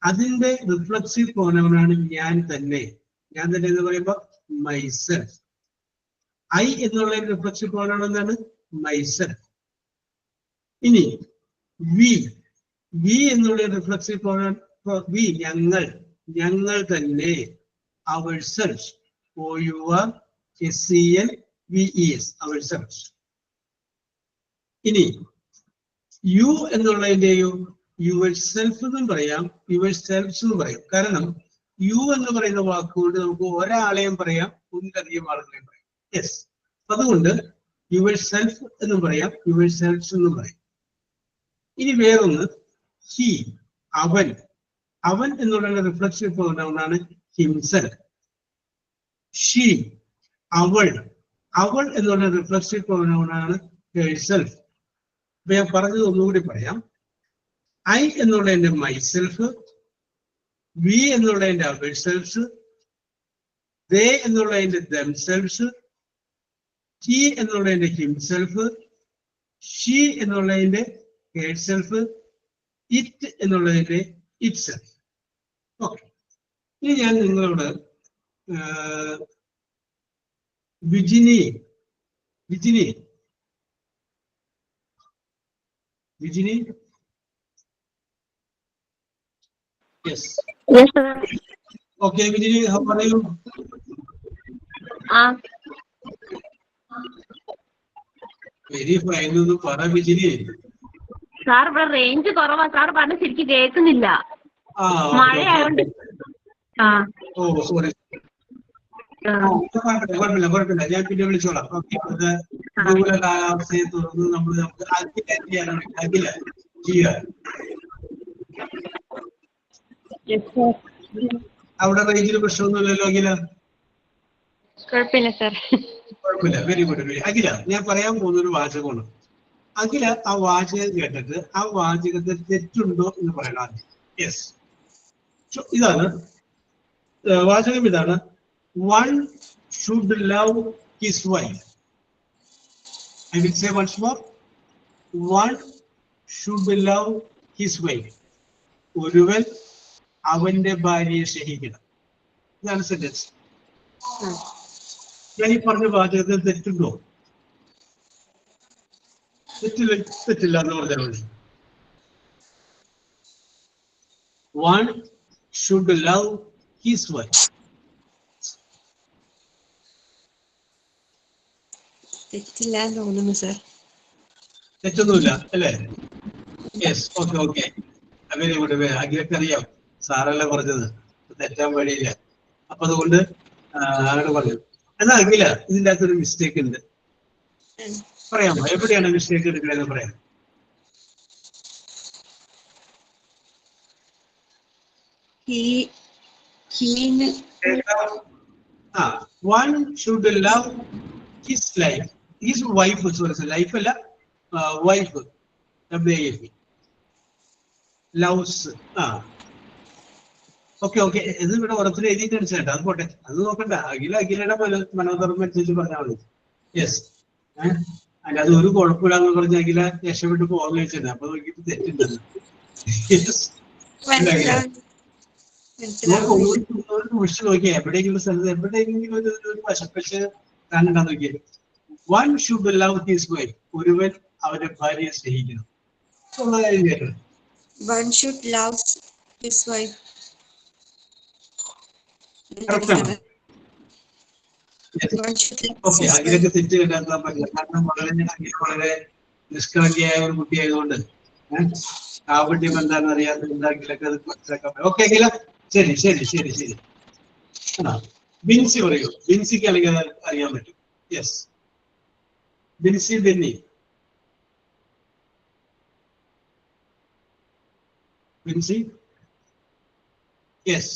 അതിന്റെ റിഫ്ലക്സീവ് പ്രോനൗണാണ് ഞാൻ തന്നെ. ഞാൻ തന്നെ എന്ന് പറയുമ്പോൾ മൈസെൽഫ്. എന്നുള്ള റിഫ്ലക്സീവ് പ്രോനൗൺ എന്താണ്? മൈസെൽഫ്. ഇനി വി എന്നുള്ള റിഫ്ലക്സീവ് പ്രോനൗൺ ഞങ്ങൾ തന്നെ. ourselves, OURSELVES, ourselves. ഇനി യു എന്നുള്ളതിന്റെയോ യുവർ സെൽഫ് എന്നും പറയാം, യുവർ സെൽഫ്സ് എന്നും പറയും. കാരണം യു എന്ന് പറയുന്ന വാക്കുകൊണ്ട് നമുക്ക് ഒരാളെയും പറയാം, ഒന്നിലധികം ആളുകളെയും പറയാം. യെസ്, അതുകൊണ്ട് യുവർ സെൽഫ് എന്നും പറയാം, യുവർ സെൽഫ്സ് എന്നും പറയും. ഇനി വേറൊന്ന് ഹി, അവൻ എന്നുള്ള റിഫ്ലക്സീവ് പ്രോനൗണാണ് ഹിംസെൽഫ്. ഷീ, അവൾ എന്നുള്ള റിഫ്ലക്സീവ് പ്രോനൗണാണ് ഹെർസെൽഫ്. അപ്പൊ ഞാൻ പറഞ്ഞത് ഒന്നുകൂടി പറയാം. എന്നുള്ളതിന്റെ മൈസെൽഫ്, വി എന്നുള്ളതിന്റെ അവർ സെൽഫ്സ്, ദേ എന്നുള്ളതിന്റെ ദംസെൽഫ്സ്, ഹി എന്നുള്ളതിന്റെ ഹിംസെൽഫ്, ഷീ എന്നുള്ളതിന്റെ ഹെർസെൽഫ്, ഇറ്റ് എന്നുള്ളതിന്റെ ഇറ്റ്സെൽഫ്. ഓക്കെ, ഇനി ഞാൻ നിങ്ങളോട് വിജിനി യെസ്, ഓക്കെ. വിജിനി, പറയൂ. വെരി ഫൈൻ എന്ന് പറ വിജിനി. സാർ ഇവിടെ റേഞ്ച് കുറവാ സാർ, പറഞ്ഞ ശരിക്കും കേൾക്കുന്നില്ല, മഴയായോണ്ട്. സോറി, കുഴപ്പമില്ല, ഞാൻ പിന്നെ വിളിച്ചോളാം. ഓക്കെ, അനുകൂല കാലാവസ്ഥയെ തുടർന്ന് നമുക്ക് അഖില അവിടെ റേഞ്ചിന് പ്രശ്നമൊന്നുമില്ലല്ലോ അഖില? കുഴപ്പമില്ല സാർ. കുഴപ്പമില്ല, വെരി ഗുഡ്. അഖില, ഞാൻ പറയാൻ പോകുന്ന ഒരു വാചകമാണ്. അഖില ആ വാചകം കേട്ടിട്ട് ആ വാചകത്തിൽ തെറ്റുണ്ടോ എന്ന് പറയണം ആദ്യം. യെസ്, ഇതാണ് വാചകം. ഇതാണ്, one should love his wife. I will say once more, one should love his wife. ഒരുവൻ അവന്റെ ഭാര്യയെ സ്നേഹിക്കണം. ഇതാണ് സെന്റൻസ്. ഞാൻ ഈ പറഞ്ഞ വാചകത്തിൽ തെറ്റുണ്ടോ? തെറ്റില്ല എന്ന് പറഞ്ഞാൽ മതി. One should love his wife. തെറ്റില്ല തോന്നുന്നു സാർ. തെറ്റൊന്നുമില്ല അല്ലേ? Yes, okay. Very good. അഖിലക്ക് അറിയാം സാറല്ല പറഞ്ഞത്, തെറ്റാൻ വഴിയില്ല. അപ്പൊ അതുകൊണ്ട് അങ്ങനെ പറഞ്ഞു. എന്നാ അഖില, ഇതിൻ്റെ അകത്തൊരു മിസ്റ്റേക്ക് ഉണ്ട്, പറയാമോ? എവിടെയാണ് മിസ്റ്റേക്ക് എടുക്കണമെന്ന് പറയാം. One should love his life, his wife, sorry life അല്ല, വൈഫ്, ലവ്സ്. ഓക്കെ ഓക്കെ, ഇത് ഇവിടെ ഉറപ്പിൽ എഴുതിയിട്ട് അടിച്ചേട്ടാ, അത് പോട്ടെ, അത് നോക്കണ്ട. അഖിലയുടെ മനോധർമ്മം അനുസരിച്ച് പറഞ്ഞാൽ മതി. യെസ്, അല്ല അത് ഒരു കുഴപ്പമില്ലാന്ന് പറഞ്ഞ അഖില രക്ഷപ്പെട്ട് പോകാൻ വെച്ചിട്ടുണ്ട്. അപ്പൊ നോക്കിയിട്ട് തെറ്റുണ്ടത്. നോക്കിയാ എവിടെയെങ്കിലും സ്ഥലത്ത് എവിടെയെങ്കിലും ഒരു വശപ്പച്ച് കാണണ്ടാ നോക്കിയത്. One should love his wife, ഒരുവൻ അവന്റെ ഭാര്യയെ സ്നേഹിക്കണം. ഉള്ള കാര്യം കേട്ടോ. One should love his wife. Okay, അതിലൊക്കെ തെറ്റ് കണ്ടെത്താൻ പറ്റില്ല. കാരണം വളരെ നിഷ്കളങ്കിയായ ഒരു കുട്ടിയായതുകൊണ്ട് കാപട്യം എന്താണെന്ന് അറിയാത്ത എന്താക്കിലൊക്കെ അത് മനസ്സിലാക്കാൻ പറ്റും. ഓക്കെ അഖില, ശരി ശരി ശരി ശരി. ബിൻസി പറയൂ, ബിൻസിക്ക് അല്ലെങ്കിൽ അറിയാൻ പറ്റും. യെസ്, ബിൻസി ബെന്നി. ബിൻസി, യെസ്.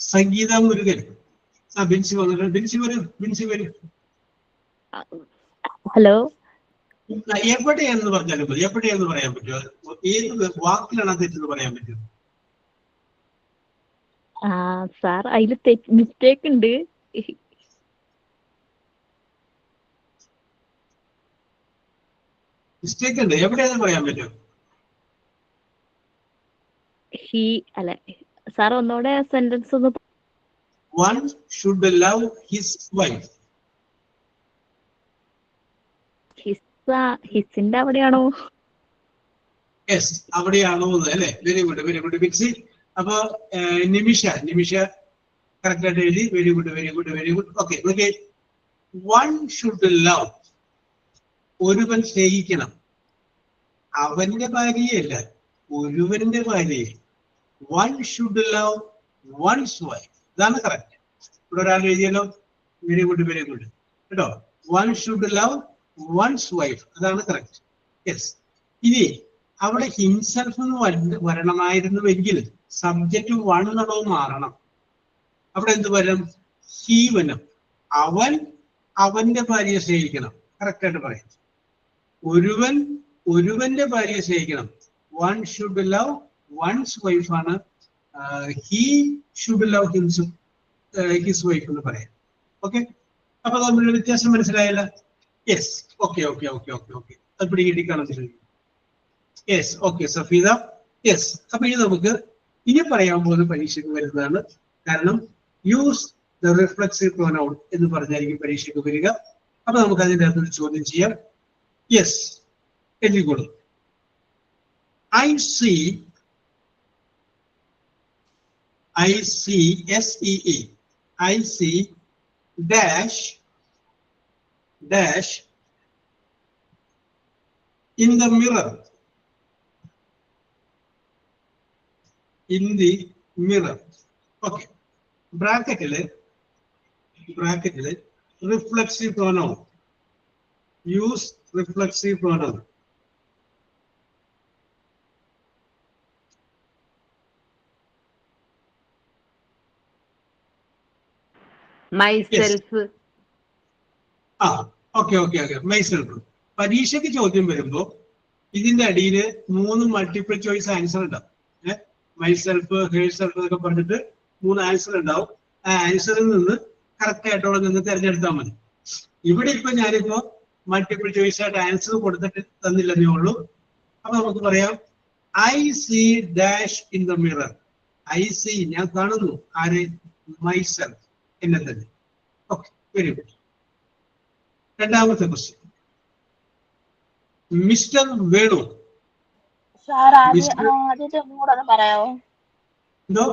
സംഗീത മുരുകൻ. ബിൻസി വന്നിട്ടുണ്ട്. ബിൻസി വരും, ബിൻസി വരും. ഹലോ, എവിടെയാണെന്ന് പറഞ്ഞാലും മതി. എവിടെയാന്ന് പറയാൻ പറ്റുമോ? ഏത് വാക്കിലാണ് തെറ്റെന്ന് പറയാൻ പറ്റുമോ? സാർ അതിൽ മിസ്റ്റേക്ക് ഉണ്ട്. മിസ്റ്റേക്ക് ഉണ്ട്, എവിടെയാന്ന് പറയാൻ പറ്റുമോ? ഹി അല്ല സാർ, ഒന്നുകൂടെ സെന്റൻസ് ഒന്ന്. One should love his wife. ഹിസിന്റെ അവിടെയാണോ? യെസ്, അവിടെയാണോ അല്ലെ? Very good, very good Binsi. അപ്പൊ നിമിഷ കറക്റ്റ് ആയിട്ട് എഴുതി. Very good, very good, very good. Okay, okay. One should love, ഒരുവൻ സ്നേഹിക്കണം അവന്റെ ഭാര്യയല്ല, ഒരുവന്റെ ഭാര്യയെ. One should love one's wife, ഇതാണ് കറക്റ്റ്. ഇവിടെ ഒരാൾ എഴുതിയല്ലോ. വെരി ഗുഡ്, വെരി ഗുഡ് കേട്ടോ. One should love one's wife, അതാണ് കറക്റ്റ്. യെസ്. ഇനി അവിടെ ഹിംസെൽഫ് എന്ന് വരണമായിരുന്നുവെങ്കിൽ സബ്ജക്റ്റ് വൺ എന്നുള്ളത് മാറണം. അവിടെ എന്ത് വരും? ഹീ വനം. അവൻ അവന്റെ ഭാര്യയെ സ്നേഹിക്കണം, കറക്റ്റ് ആയിട്ട് പറയാം. ഒരുവന്റെ ഭാര്യയെ സ്നേഹിക്കണം. One should love one's wife ആണ്. He should love his wife എന്ന് പറയാം. ഓക്കെ, അപ്പൊ തമ്മിലുള്ള വ്യത്യാസം മനസ്സിലായല്ലോ? Yes, okay okay okay okay okay, അത് പിടികിട്ടിക്കാണെന്ന്. Yes, okay Safeeda. യെസ്, അപ്പൊ ഇത് നമുക്ക് ഇനി പറയാൻ പോകുന്ന പരീക്ഷയ്ക്ക് വരുന്നതാണ്. കാരണം യൂസ് ദ റിഫ്ലെക്സീവ് പ്രൊനൗൺ എന്ന് പറഞ്ഞായിരിക്കും പരീക്ഷയ്ക്ക് വരിക. അപ്പൊ നമുക്ക് അതിൻ്റെ അകത്തൊരു ചോദ്യം ചെയ്യാം. Yes, എഴുതിക്കോളൂ. I see, S-E-E, I see dash in the mirror, in the mirror. Okay, ബ്രാക്കറ്റില് reflexive pronoun, use reflexive pronoun. myself. Okay okay okay, myself. പരീക്ഷയ്ക്ക് ചോദ്യം വരുമ്പോ ഇതിന്റെ അടിയിൽ 3 മൾട്ടിപ്പിൾ ചോയ്സ് ആൻസർ ഉണ്ടാവും. മൈസെൽഫ്, ഹെയർസെൽഫ് എന്നൊക്കെ പറഞ്ഞിട്ട് 3 ആൻസർ ഉണ്ടാവും. ആ ആൻസറിൽ നിന്ന് കറക്റ്റ് ആയിട്ടുള്ള നിന്ന് തിരഞ്ഞെടുത്താൽ മതി. ഇവിടെ ഇപ്പൊ ഞാനിപ്പോ മൾട്ടിപ്പിൾ ചോയ്സ് ആയിട്ട് ആൻസർ കൊടുത്തിട്ട് തന്നില്ലെന്നേ ഉള്ളൂ. അപ്പൊ നമുക്ക് പറയാം I see dash in the mirror. I see, ഞാൻ കാണുന്നു. ആര്? മൈസെൽഫ്, എന്നെ തന്നെ. Okay, very good. രണ്ടാമത്തെ ക്വസ്റ്റ്യൻ, മിസ്റ്റർ വേണു. സാർ ആദ്യത്തെ ഒന്നും കൂടെ ഒന്ന് പറയാവോ? എന്തോ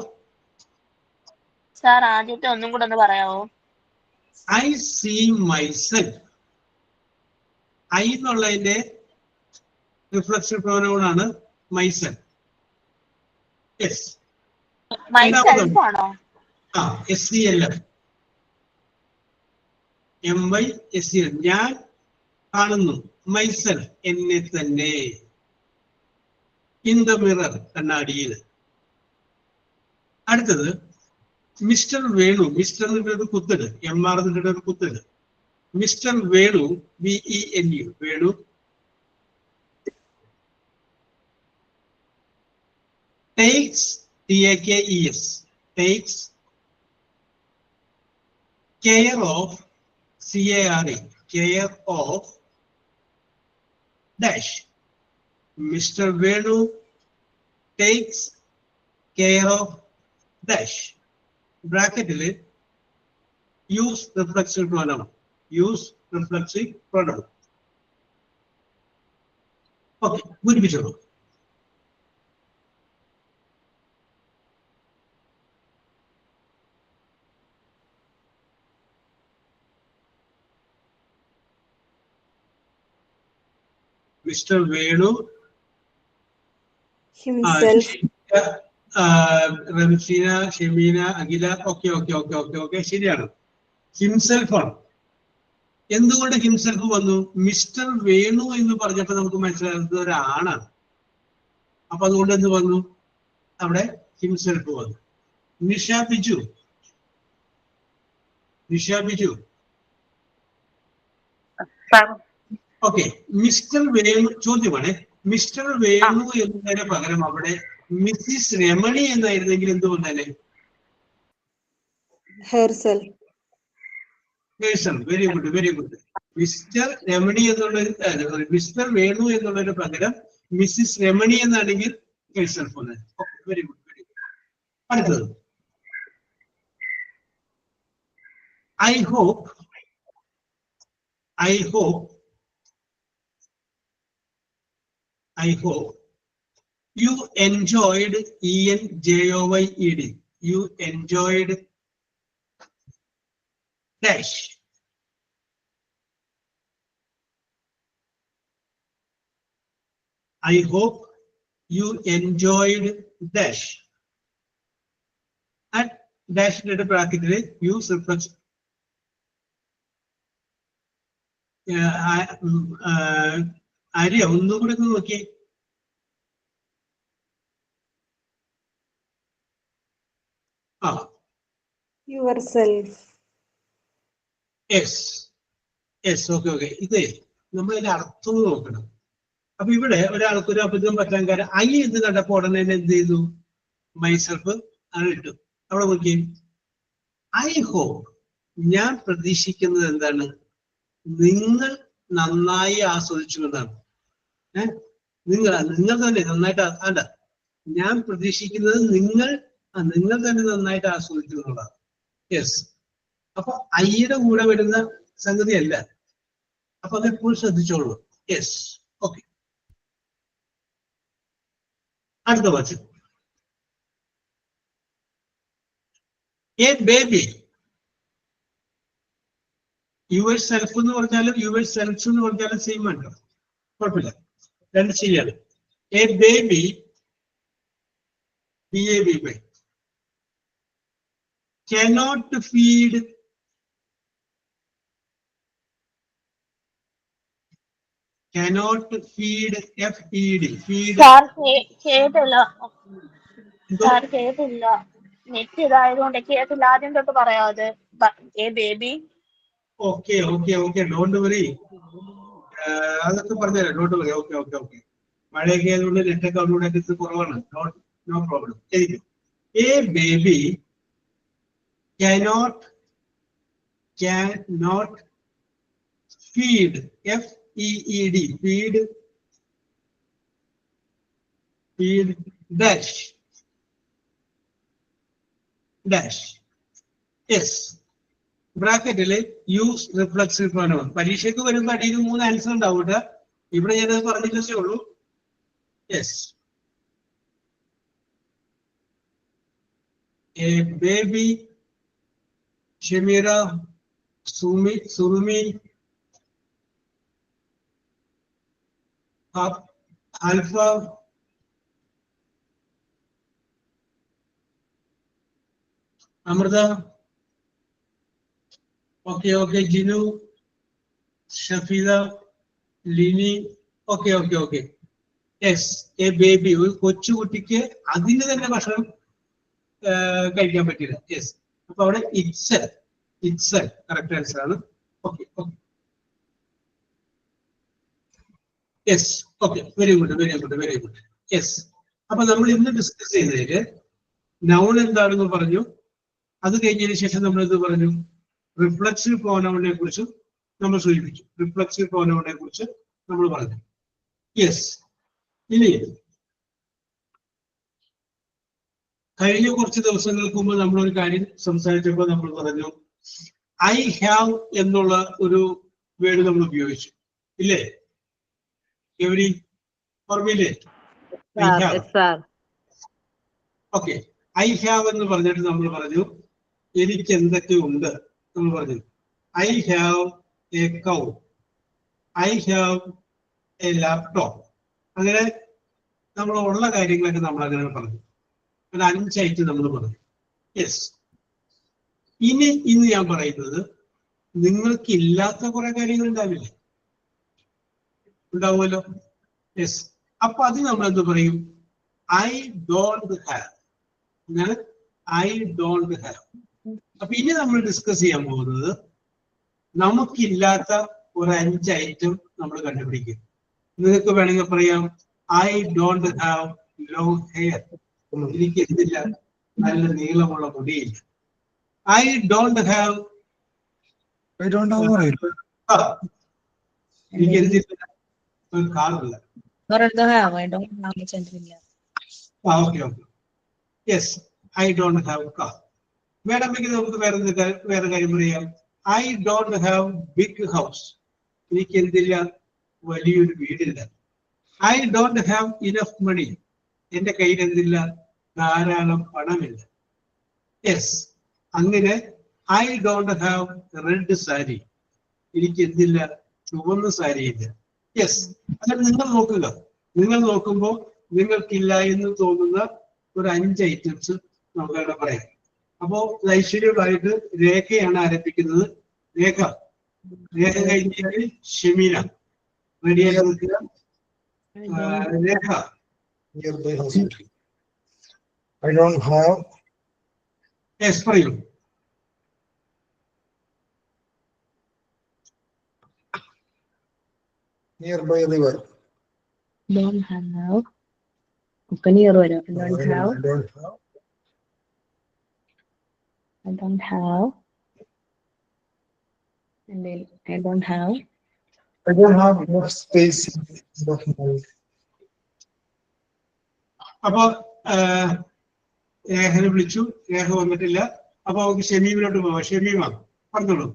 സാർ ആദ്യത്തെ ഒന്നും കൂടെ ഒന്ന് പറയാവോ? I see myself. ഐ എന്നുള്ളതിന്റെ റിഫ്ലെക്സീവ് പ്രൊനൗൺ ആണ് മൈസെൽഫ്. യെസ്. മൈസെൽഫ് ആണോ? SELF MYSEL ഞാൻ കാണുന്നു. മൈസെൽഫ് എന്നെ തന്നെ. ഇൻ ദ മിറർ കണ്ണാടിയിൽ. അടുത്തത് മിസ്റ്റർ വേണു. മിസ്റ്റർ ഒരു കുത്തിട്, MR ഒരു കുത്തിട്. Mister Venu VENU Venu takes TAKES takes care of CARE care of dash. Mr. Venu takes care of dash. Bracket use reflexive pronoun. Use reflexive pronoun. Okay, good visual. Mr. Venu himself. Ramseena, Shemeena, Akhila. Okay ശരിയാണ്. Himself ആണ്. എന്തുകൊണ്ട് himself വന്നു? Mister Venu എന്ന് പറഞ്ഞപ്പോൾ നമുക്ക് മനസ്സിലാകുന്നത് ഒരാണാണ്. അപ്പൊ അതുകൊണ്ട് എന്ത് വന്നു? അവിടെ ഹിംസെൽഫ് വന്നു. നിഷ ബിജു ഓക്കെ. മിസ്റ്റർ വേണു ചോദ്യമാണ്. മിസ്റ്റർ വേണു എന്നതിന് പകരം അവിടെ മിസ്സിസ് രമണി എന്നായിരുന്നെങ്കിൽ എന്തുകൊണ്ടല്ലേ? herself. Very good. Mister Ramani എന്നുള്ള മിസ്റ്റർ വേണു എന്നുള്ളതിന് പകരം മിസ്സിസ് രമണി എന്നാണെങ്കിൽ herself ആണ്. Very good. അടുത്തത് I hope you enjoyed ENJOYED. You enjoyed dash. I hope you enjoyed dash. At dash bracket use reflex. Arya ഒന്നുകൂടെ ഒന്ന് നോക്കിയേ. yourself. Yes okay. ഇതേ നമ്മളതിന്റെ അർത്ഥം നോക്കണം. അപ്പൊ ഇവിടെ ഒരാൾക്ക് ഒരു അബദ്ധം പറ്റാൻ കാര്യം ഐ എന്ന് കണ്ടപ്പോ ഉടനെ എന്ത് ചെയ്തു? മൈസെൽഫ് ആണ് ഇട്ടു. അവിടെ നോക്കിയേ. ഐ ഹോപ്പ് ഞാൻ പ്രതീക്ഷിക്കുന്നത് എന്താണ്? നിങ്ങൾ നന്നായി ആസ്വദിച്ചു എന്നാണ്. നിങ്ങൾ തന്നെ നന്നായിട്ട് അല്ല, ഞാൻ പ്രതീക്ഷിക്കുന്നത് നിങ്ങൾ തന്നെ നന്നായിട്ട് ആസ്വദിച്ചു എന്നുള്ളതാണ്. യെസ്. അപ്പൊ ഐയുടെ കൂടെ വരുന്ന സംഗതിയല്ല. അപ്പൊ അതെപ്പോഴും ശ്രദ്ധിച്ചോളൂ. Yes okay. അടുത്ത watch. A baby. Yourself എന്ന് പറഞ്ഞാലും യുവർ സെൽഫ് എന്ന് പറഞ്ഞാലും സെയിം ആണ്. കുഴപ്പമില്ല, രണ്ട് ശരിയാണ്. A baby BABY cannot feed FED feed. കേട്ടില്ല. നെറ്റ് ഇതായതുകൊണ്ട് കേട്ടില്ല. ആദ്യം തൊട്ട് പറയാതെ. A baby. Okay don't worry. അതൊക്കെ പറഞ്ഞുതരാം. Don't worry. ഓക്കെ. മഴയൊക്കെ ആയതുകൊണ്ട് നെറ്റൊക്കെ അവിടെ കുറവാണ്. No problem. ശരിക്കും a baby cannot feed FEED feed dash. Yes. ബ്രാക്കറ്റില് യൂസ് റിഫ്ലക്സീവ് പ്രോനൗൺ. പരീക്ഷയ്ക്ക് വരുമ്പോൾ അടിയിൽ 3 ആൻസർ ഉണ്ടാവും കേട്ടോ. ഇവിടെ ഞാനത് പറഞ്ഞിട്ടേ ഉള്ളൂ. Yes. A Baby, Shameera, Surumi, Alfa, Amritha. Okay okay. Jinu, Shafeeda, Lini. Okay okay okay. Yes, A Baby. ഒരു കൊച്ചുകുട്ടിക്ക് അതിന് തന്നെ ഭക്ഷണം കഴിക്കാൻ പറ്റില്ല. യെസ്. അപ്പൊ അവിടെ ഇറ്റ്സ് കറക്റ്റ് ആൻസർ ആണ്. Okay okay. Yes. Okay, very good very good very good. Yes. അപ്പൊ നമ്മൾ ഇന്ന് ഡിസ്കസ് ചെയ്തതില് നൗൺ എന്താണെന്ന് പറഞ്ഞു. അത് കഴിഞ്ഞതിന് ശേഷം നമ്മൾ എന്ത് പറഞ്ഞു? റിഫ്ലക്സീവ് പ്രോനൗണിനെ കുറിച്ച് നമ്മൾ സൂചിപ്പിച്ചു. റിഫ്ലക്സീവ് പ്രോനൗണിനെ കുറിച്ച് നമ്മൾ പറഞ്ഞു. യെസ്. ഇനി കഴിഞ്ഞ കുറച്ച് ദിവസങ്ങൾക്ക് മുമ്പ് നമ്മളൊരു കാര്യം സംസാരിച്ചപ്പോൾ നമ്മൾ പറഞ്ഞു ഐ ഹാവ് എന്നുള്ള ഒരു വേർഡ് നമ്മൾ ഉപയോഗിച്ചു, ഇല്ലേ? എവരി ഓർമ്മയില്ലേ? I have. Okay. I have എന്ന് പറഞ്ഞിട്ട് നമ്മൾ പറഞ്ഞു എനിക്ക് എന്തൊക്കെ ഉണ്ട് നമ്മൾ പറഞ്ഞു. I have A cow, I have A laptop. അങ്ങനെ നമ്മൾ ഉള്ള കാര്യങ്ങളൊക്കെ നമ്മൾ അങ്ങനെ പറഞ്ഞു. ഒരു 5 ഐറ്റം നമ്മൾ പറഞ്ഞു. യെസ്. ഇന്ന് ഞാൻ പറയുന്നത് നിങ്ങൾക്ക് ഇല്ലാത്ത കുറെ കാര്യങ്ങൾ ഉണ്ടാവില്ലേ? ഉണ്ടാവുമല്ലോ. യെസ്. അപ്പൊ അത് നമ്മൾ എന്ത് പറയും? I don't have. അങ്ങനെ ഐ ഡോണ്ട് ഹാവ്. അപ്പൊ ഇനി നമ്മൾ ഡിസ്കസ് ചെയ്യാൻ പോകുന്നത് നമുക്കില്ലാത്ത ഒരു 5 ഐറ്റം നമ്മൾ കണ്ടുപിടിക്കും. നിങ്ങൾക്ക് വേണമെങ്കിൽ പറയാം I don't have long hair. എനിക്ക് എന്തില്ല? നല്ല നീളമുള്ള മുടിയില്ല. ഐ ഡോണ്ട് ഹാവ് എനിക്ക് എന്തില്ല? ഒരു കാറില്ല. Okay okay. Yes, I don't have car. വേണമെങ്കിൽ നമുക്ക് വേറെ കാര്യം പറയാം. I don't have big house. എനിക്ക് എന്തില്ല? വലിയൊരു വീടില്ല. I don't have enough money. എന്റെ കയ്യിൽ എന്തില്ല? ധാരാളം പണമില്ല. യെസ്. അങ്ങനെ I don't have red sari. എനിക്ക് എന്തില്ല? ചുവന്ന സാരിയില്ല. യെസ്. അങ്ങനെ നിങ്ങൾ നോക്കുക. നിങ്ങൾ നോക്കുമ്പോൾ നിങ്ങൾക്കില്ല എന്ന് തോന്നുന്ന ഒരു 5 ഐറ്റംസ് നമുക്ക് അവിടെ പറയാം. അപ്പോ ഐശ്വര്യമായിട്ട് രേഖയാണ് ആരംഭിക്കുന്നത്. രേഖ കഴിഞ്ഞാൽ ഷെമീന. റെഡിയായി നോക്കുക. രേഖ. I don't have. Yes, പറയൂ. Nearby river. Don't have. ഒക്കെ near വരും. Don't have. I don't have. And then I don't have. I don't have enough space of my. അപ്പൊ രേഖനെ വിളിച്ചു. രേഖ വന്നിട്ടില്ല. അപ്പൊ നമുക്ക് ഷെമീമിലോട്ട് പോവാം. ഷെമീമ പറഞ്ഞോളൂ.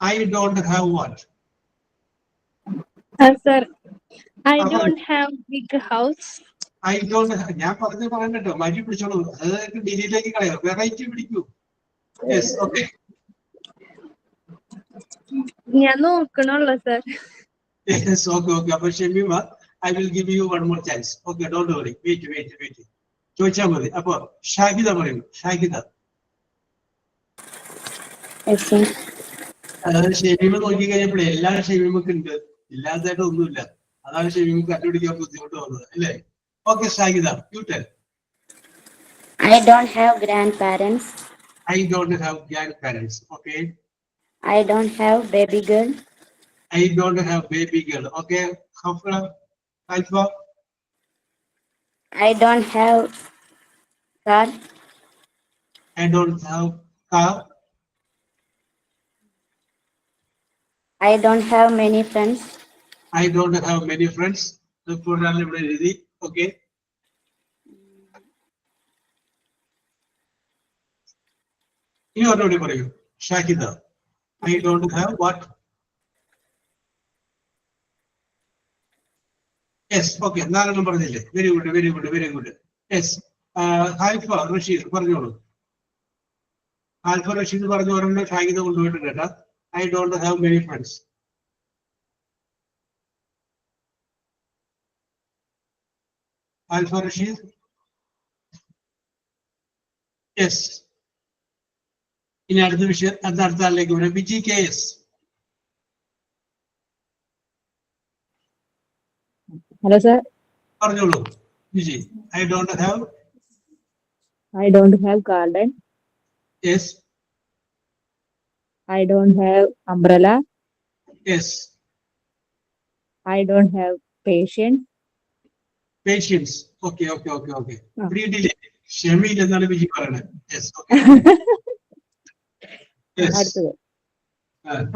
I don't have what? Sir, I don't have big house. I don't. ഞാൻ പറയാൻ കേട്ടോ, മാറ്റി പിടിച്ചോളൂ. അതായത് ഡിലീറ്റിലേക്ക് കളയോ, വെറൈറ്റി പിടിക്കൂ. യെസ്. ഓക്കെ. ഞാൻ നോക്കണല്ലോ സർ. യെസ്. Okay okay. അപ്പൊ Shemeema, I will give you one more chance. Okay, don't worry. Wait. ചോദിച്ചാൽ മതി. അപ്പൊ ഷാഹിദ പറയൂ. ഷാഹിദ. അതായത് ഷെമീമ നോക്കി കഴിഞ്ഞപ്പോൾ എല്ലാ ഷെമീമക്ക് ഉണ്ട്, ഇല്ലാത്തതായിട്ട് ഒന്നുമില്ല. അതാണ് ഷെമീമക്ക് കണ്ടുപിടിക്കാൻ ബുദ്ധിമുട്ട് വന്നത്, അല്ലേ? Okay Shahida, you tell. I don't have grandparents. I don't have grandparents. Okay. I don't have baby girl. I don't have baby girl. Okay. Hafra, Alpha. I don't have car. I don't have car. I don't have many friends. I don't have many friends. Okay. You already പറയൂ. Shahida. I don't have what? Yes. Okay. 4 പറഞ്ഞില്ലേ? Very good. Yes. Alfa Rasheed പറഞ്ഞോളൂ. ആൽഫ റഷീദ് പറഞ്ഞു പറഞ്ഞ ഷാഹിദ കൊണ്ടുപോയിട്ടുണ്ട് കേട്ടാ. I don't have many friends. Alpha Rashid. Yes. ഇനി അടുത്ത വിഷയം അടുത്ത ആളിലേക്ക് വരാം. Viji K S. Hello, sir. പറഞ്ഞോളൂ Viji. I don't have. I don't have garden. Yes. I don't have umbrella. Yes. I don't have patience. Patience. Okay. Ah. Pre-delay. ക്ഷമയില്ല എന്നാണ് വിജി പറയണത്. Yes. Okay. Yes. അടുത്തത്.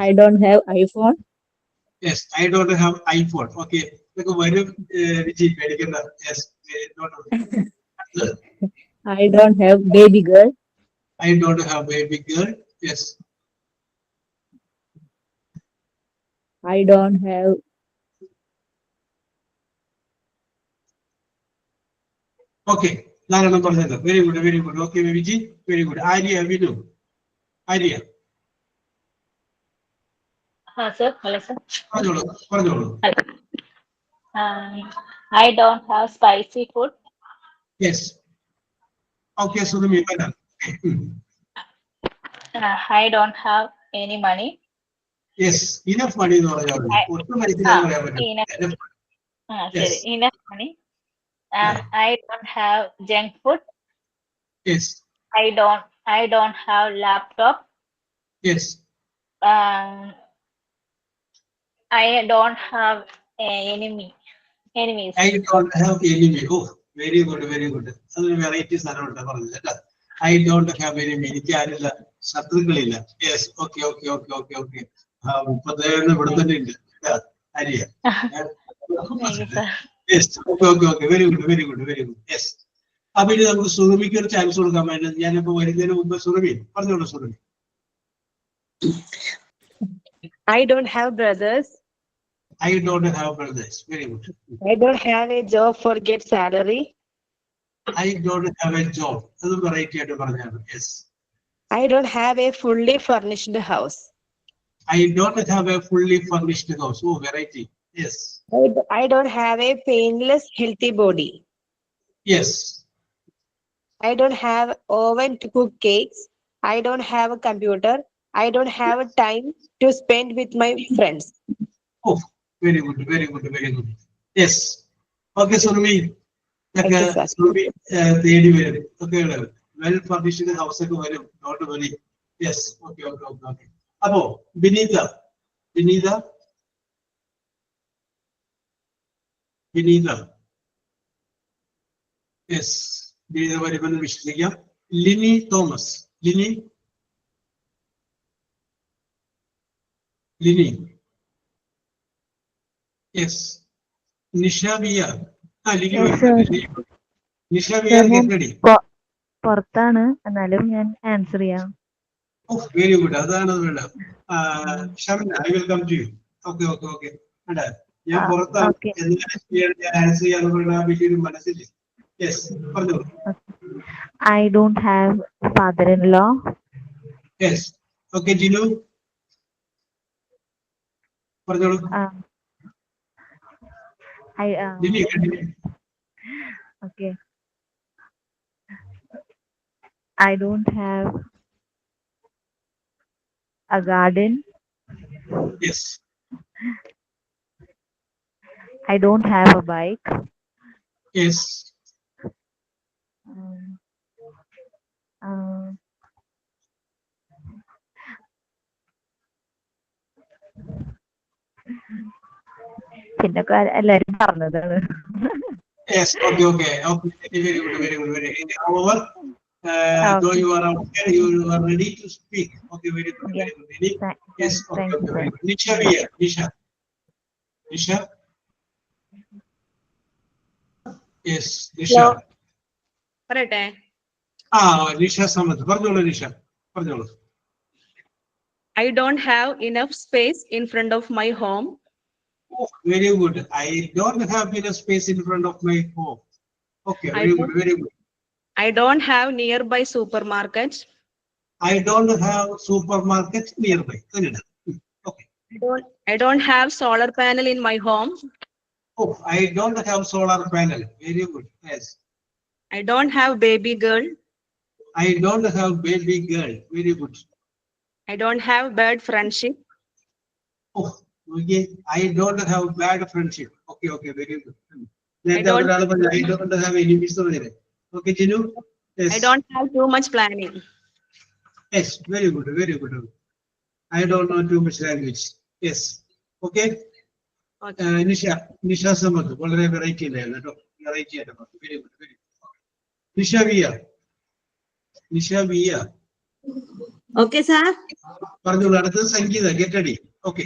I don't have iPhone. Yes. I don't have iPhone. Okay. ഇതൊക്കെ വരും വിജി പേടിക്കണ്ട. Yes. I don't have baby girl. I don't have baby girl. Yes. I don't have Okay. നാലെണ്ണം പറഞ്ഞത്. Very good. Okay Viji, very good. Arya, Vinu. Arya sir. Hello, sir. പറഞ്ഞോളൂ. I don't have spicy food. Yes. Okay, Surumi പറയാം. I don't have any money. Yes, enough money എന്ന് പറഞ്ഞാൽ ഒട്ടും മനസ്സിലാക്കാൻ പറയാൻ പറ്റും. ശരി, enough money. I don't have junk food. Yes. I don't have laptop. Yes. I don't have enemies. I don't have enemy. Oh, very good. അതൊരു variety സാധനമുണ്ട് പറഞ്ഞത് അല്ല. I don't have enemy. എനിക്ക് ആരില്ല, ശത്രുക്കളില്ല. Yes. Okay. 30 ഇവിടെ തന്നെ ഉണ്ട്. Arya. Yes. Okay. Very good. Yes. അപ്പൊ ഇനി നമുക്ക് സുറുമിക്ക് ഒരു ചാൻസ് കൊടുക്കാൻ വേണ്ടി ഞാനിപ്പോ വരുന്നതിന് മുമ്പ് സുറുമി പറഞ്ഞോളൂ. Surumi. I don't have brothers. I don't have brothers. Very good. I don't have a job for get salary. I don't have a job. അത് വെറൈറ്റി ആയിട്ട് പറഞ്ഞാണ്. Yes. I don't have a fully furnished house. I don't have a fully furnished house. Oh, variety. Yes. I don't have a painless, healthy body. Yes. I don't have oven to cook cakes. I don't have a computer. I don't have time to spend with my friends. Oh, very good. Yes. Okay, Surmi. Surmi, തേടി വരും. Okay, well furnished house ഒക്കെ വരും. Not worry. Yes. Okay. അപ്പോ വിനീത. Yes. Vineetha വരുമെന്ന് വിശ്വസിക്കാം. Lini Thomas. Lini. Yes. Nishavia. Nishavia കേട്ടടി. പുറത്താണ്, എന്നാലും ഞാൻ ആൻസർ ചെയ്യാം. Very good. അതാണ് വേണ്ടത്. Shamina, I will come to you. Okay. ഞാൻ പുറത്താണ്, ഞാൻ ആൻസർ ചെയ്യാനുള്ള വലിയൊരു മനസ്സില്ല. യെസ്, പറഞ്ഞോളൂ. I don't have father-in-law. Yes. Okay, Jinu പറഞ്ഞോളൂ. Okay. I don't have a garden. Yes. I don't have a bike. Yes. പിന്നെ എല്ലാരും പറഞ്ഞതാണ്. Yes. Okay. Very good. However, though you are out there, you are ready to speak. Okay, very good. Yes. Okay. Very good. Nisha. Yes, Nisha. പറയട്ടെ? നിഷ സമത് പറഞ്ഞോളൂ. നിഷ പറഞ്ഞോളൂ. I don't have enough space in front of my home. Oh, very good. I don't have enough space in front of my home. Okay, very good. I don't have nearby supermarket. I don't have supermarket nearby. Okay. I don't have solar panel in my home. Oh, I don't have solar panel. Very good. Yes. I don't have baby girl. I don't have baby girl. Very good. I don't have bad friendship. Oh, okay. I don't have bad friendship. Okay, okay, very good. I don't I don't have enemies. Okay, Jinu? Yes. I don't have too much planning. Yes, very good, very good. I don't know too much language. Yes. Okay. Okay. Nisha Samad, വളരെ variety ഉണ്ടായിരുന്നു കേട്ടോ. Variety ആയിട്ട് പറഞ്ഞു. Very good, very good. Nisha Viya Okay, sir. പറഞ്ഞോളൂ. അടുത്തത് Sangeetha. Get ready. Okay.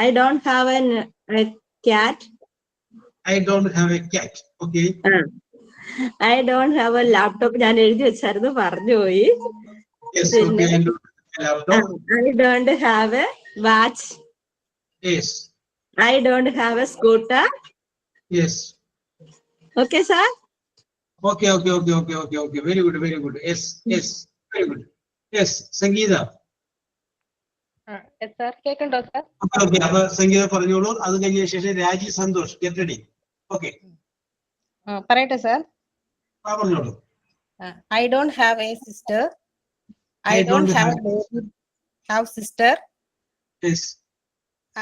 I don't have a cat. I don't have a cat. Okay. I don't have a laptop. ഞാൻ എഴുതി വെച്ചായിരുന്നു, പറഞ്ഞുപോയി. Yes, okay. I don't have a laptop. I don't have a watch. Yes. I don't have a scooter. Yes. Okay, sir. Okay. Very good, very good. Yes, very good. Yes, Sangeeta. Yes, sir. കേൾക്കണ്ടോ sir? Okay, അപ്പൊ സംഗീത പറഞ്ഞോളൂ. അത് കഴിഞ്ഞ ശേഷം Raji Santhosh. Get ready. Okay. പറയട്ടെ sir. പറഞ്ഞോളൂ. I don't have a sister. I don't have sister. Yes.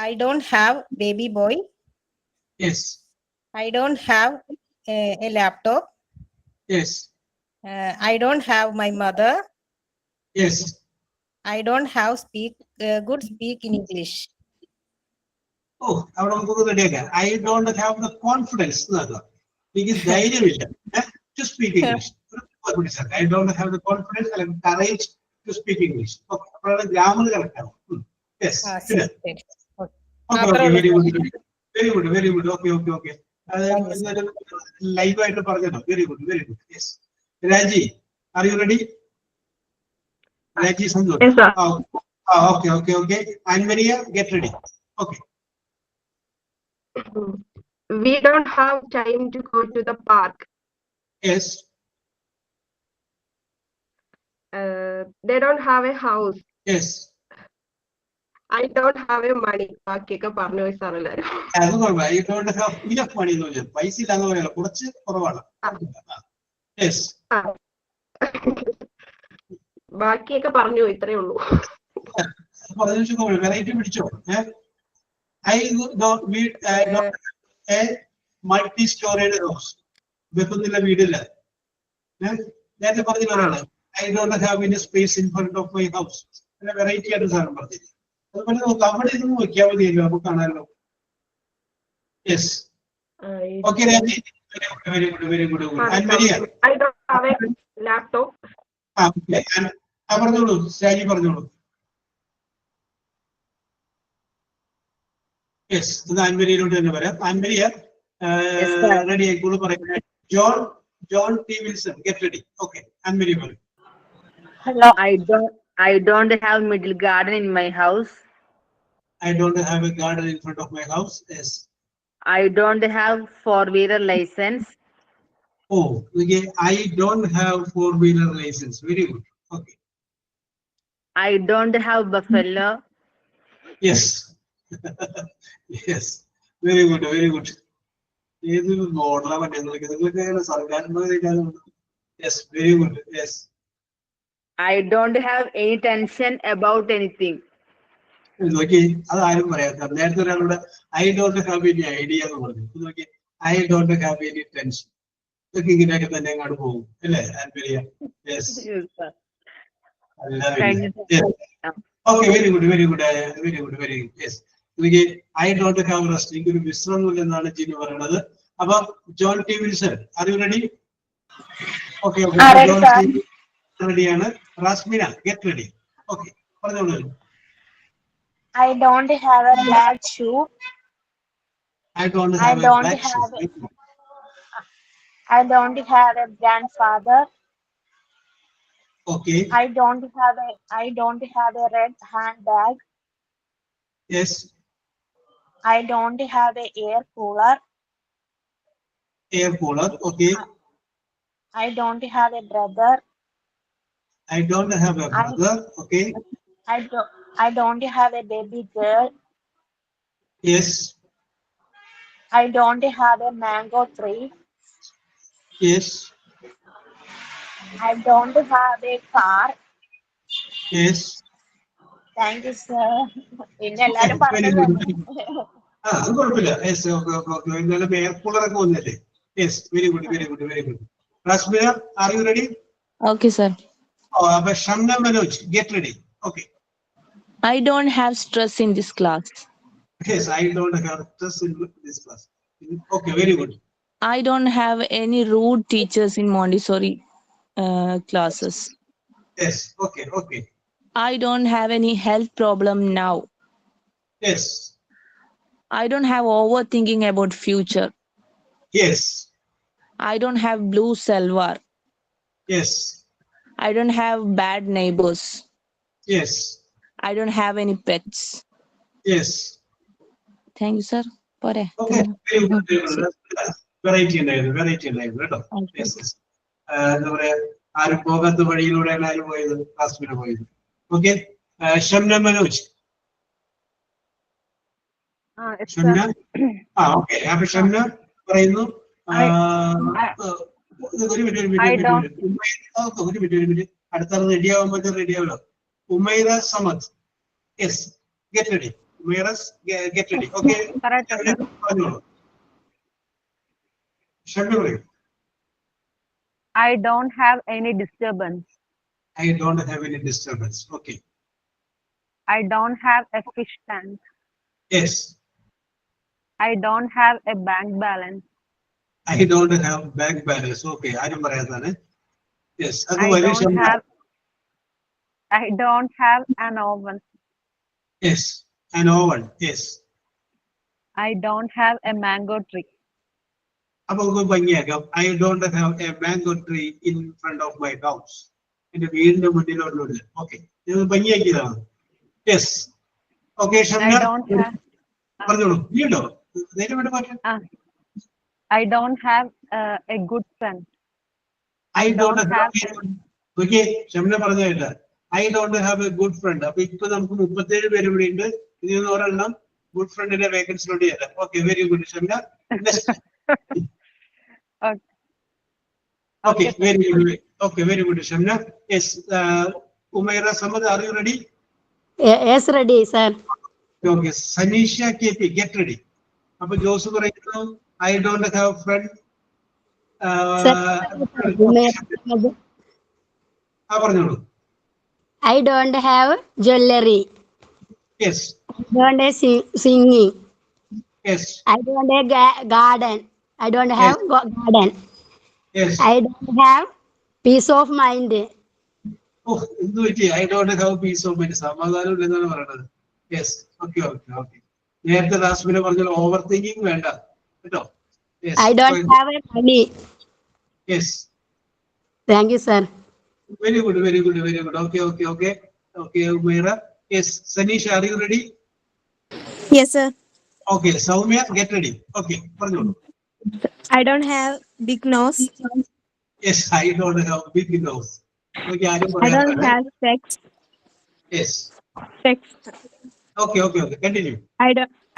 I don't have baby boy. Yes. I don't have a laptop. Yes. I don't have my mother. Yes. I don't have good speak in English. Oh, അവിടെ നമുക്ക് റെഡിയാക്കാം. I don't have the confidence. എനിക്ക് ധൈര്യമില്ല to speak English. I don't have the confidence and courage to speak English. Okay, അപ്പോഴാണ് grammar correct ആവും. Yes. Okay, very good. Okay. Live ആയിട്ട് പറഞ്ഞല്ലോ. Very good. Yes. രാജി, are you ready? Raji Sandur. Yes, sir. Okay. And Maria, get ready. Okay. We don't have time to go to the park. Yes. They don't have a house. Yes. I don't have a money. ബാക്കിയൊക്കെ പറഞ്ഞു പോയി sir എല്ലാവരും. അത് കുഴപ്പമില്ല. I don't have enough money എന്ന് പറഞ്ഞാൽ പൈസ ഇല്ലാന്ന് പറയല, കുറച്ച് കുറവാണ്. Yes. ബാക്കിയൊക്കെ പറഞ്ഞു പോയി, ഇത്രയേ ഉള്ളൂ. വെറൈറ്റി പിടിച്ചോ. I don't need a multi storied house. വെക്കുന്നില്ല, വീടില്ല. നേരത്തെ പറഞ്ഞില്ല ഒരാള്, I don't have any space in front of my house. അങ്ങനെ വെറൈറ്റി ആയിട്ട് സാധനം പറഞ്ഞില്ല. അതുപോലെ നമുക്ക് അവിടെ ഇതൊന്നും വെക്കാൻ മതിയല്ലോ, നമുക്ക് കാണാമല്ലോ. Yes. Okay, Raji. Very good. And Maria. I don't have a laptop. പറഞ്ഞോളൂ, രാജി പറഞ്ഞോളൂ. യെസ്, ഇത് ആൻമരിയിലോട്ട് തന്നെ വരാം. ആൻമരിയ റെഡി ആയിക്കോളൂ. പറയുന്നത് John T Wilson. Get ready. Okay, Annmary പറയും. Hello. I don't have middle garden in my house. I don't have a garden in front of my house. Yes. I don't have four-wheeler license. Oh, okay. I don't have four-wheeler license. Very good. Okay. I don't have buffalo. Yes. Yes. Very good. ഏത് മോഡലാ പറ്റുന്നത് നിങ്ങളൊക്കെ സർക്കാർ? Yes. Very good. Yes. I don't have any tension about anything. നോക്കി, അത് ആരും പറയാത്ത. നേരത്തെ ഒരാളുടെ I don't have any idea എന്ന് പറഞ്ഞു. നോക്കി, I don't have any tension. ഇതൊക്കെ ഇങ്ങനെയൊക്കെ തന്നെ അങ്ങോട്ട് പോകും അല്ലേ Ann Maria? Yes. Okay, very good. Yes. I don't have rest. എനിക്കൊരു വിശ്രമമില്ല എന്നാണ് ജിനു പറയുന്നത്. അപ്പൊ John T Wilson, are you ready? Okay. John റെഡിയാണ്. റാസ്മിന, get ready. Okay, പറഞ്ഞോളൂ. I don't have a black shoe. I don't have a black shoe. I don't have a grandfather. Okay. I don't have a red handbag. Yes. I don't have a air cooler. Okay. I don't have a brother. I don't have a brother. Okay. I don't have a baby girl. Yes. I don't have a mango tree. Yes. I don't have a car. Yes. Thank you, sir. പിന്നെ Okay, എല്ലാരും very പറഞ്ഞതാണ്. good. അത് കുഴപ്പമില്ല. Yes, okay. എന്നാലും air കൂളറൊക്കെ വന്നല്ലേ. Yes, very good, very good, very good. Rasmina, are you ready? Okay, sir. അപ്പൊ Shamna Manoj, get ready. Okay. I don't have stress in this class. Yes, I don't have stress in this class. Okay, very good. I don't have any rude teachers in Montessori classes. Yes, okay, okay. I don't have any health problem now. Yes, I don't have overthinking about future. yes, I don't have blue salwar. yes, I don't have bad neighbors. yes, I don't have any pets. yes. Thank you, sir. Pore. Okay, very good, very good. Variety ഉണ്ടായിരുന്നു കേട്ടോ. Yes, yes. എന്താ പറയാ, ആരും പോകാത്ത വഴിയിലൂടെയാണ് ആരും പോയത്, ക്ലാസ്സിന് പോയത്. ഓക്കെ, ഷംന മനോജ്. ഷംന, ഓക്കെ. അപ്പൊ ഷംന പറയുന്നു, ഒരു മിനിറ്റ്, അടുത്ത റെഡി ആവുമ്പോൾ റെഡി ആവല്ലോ. Umaira Samad. Yes, get ready. Umaira get ready. Okay, പറഞ്ഞോളൂ. ഷംന പറയൂ. I don't have any disturbance. I don't have any disturbance. Okay. I don't have a fish tank. Yes. I don't have a bank balance. I don't have bank balance. Okay. ആരും പറയാത്തതാണ്. Yes. അത് I വലിയ don't ശബ്ദം. have I don't have an oven. Yes. An oven. Yes. I don't have a mango tree. അപ്പൊ നമുക്ക് ഭംഗിയാക്കാം. I don't have a mango tree in front of my house. എന്റെ വീടിന്റെ മുന്നിലൊന്നുമില്ല. Okay, ഇത് ഭംഗിയാക്കിയതാണ്. Yes. Okay, Shamna പറഞ്ഞോളൂ. ഇല്ലല്ലോ, നേരെ വേണ്ട മാറ്റം. I don't have a good friend. I don't have. Okay, Shamna പറഞ്ഞതല്ല. I don't have a good friend. അപ്പൊ ഇപ്പൊ നമുക്ക് 37 പേര് ഇവിടെ ഉണ്ട്. ഇതിൽ നിന്ന് ഒരെണ്ണം ഗുഡ് ഫ്രണ്ടിന്റെ വേക്കൻസിലോട്ട് ചെയ്യാം. Okay, very good Shamna. Okay, very good. Okay, very good, Shamna. Yes, Umaira Samad, are you ready? Yes, ready, sir. Okay, Sanisha KP, get ready. Apo Joseph പറയുന്നു, I don't have a friend. പറഞ്ഞോളൂ. I don't have jewelry. Yes. I don't have singing. Yes. I don't have garden. I don't have garden. Yes. I don't have peace of mind. Oh, I don't have peace of mind. സമാധാനം ഇല്ലെന്നാണ് പറയുന്നത്. Yes. Okay, okay, okay. നേരത്തെ റാസ്മിനെ പറഞ്ഞാൽ over thinking വേണ്ട കേട്ടോ. Yes. I don't have money. Yes. Thank you, sir. Very good, very good, very good. Okay, okay, okay. Okay, Umaira. Yes, Sanisha, are you ready? Yes, sir. Okay, Soumya, get ready. Okay, പറഞ്ഞോളൂ. I don't have big nose. Yes, I don't have big nose. Okay, I don't have sex. Yes. Sex. Okay, okay, okay. Continue.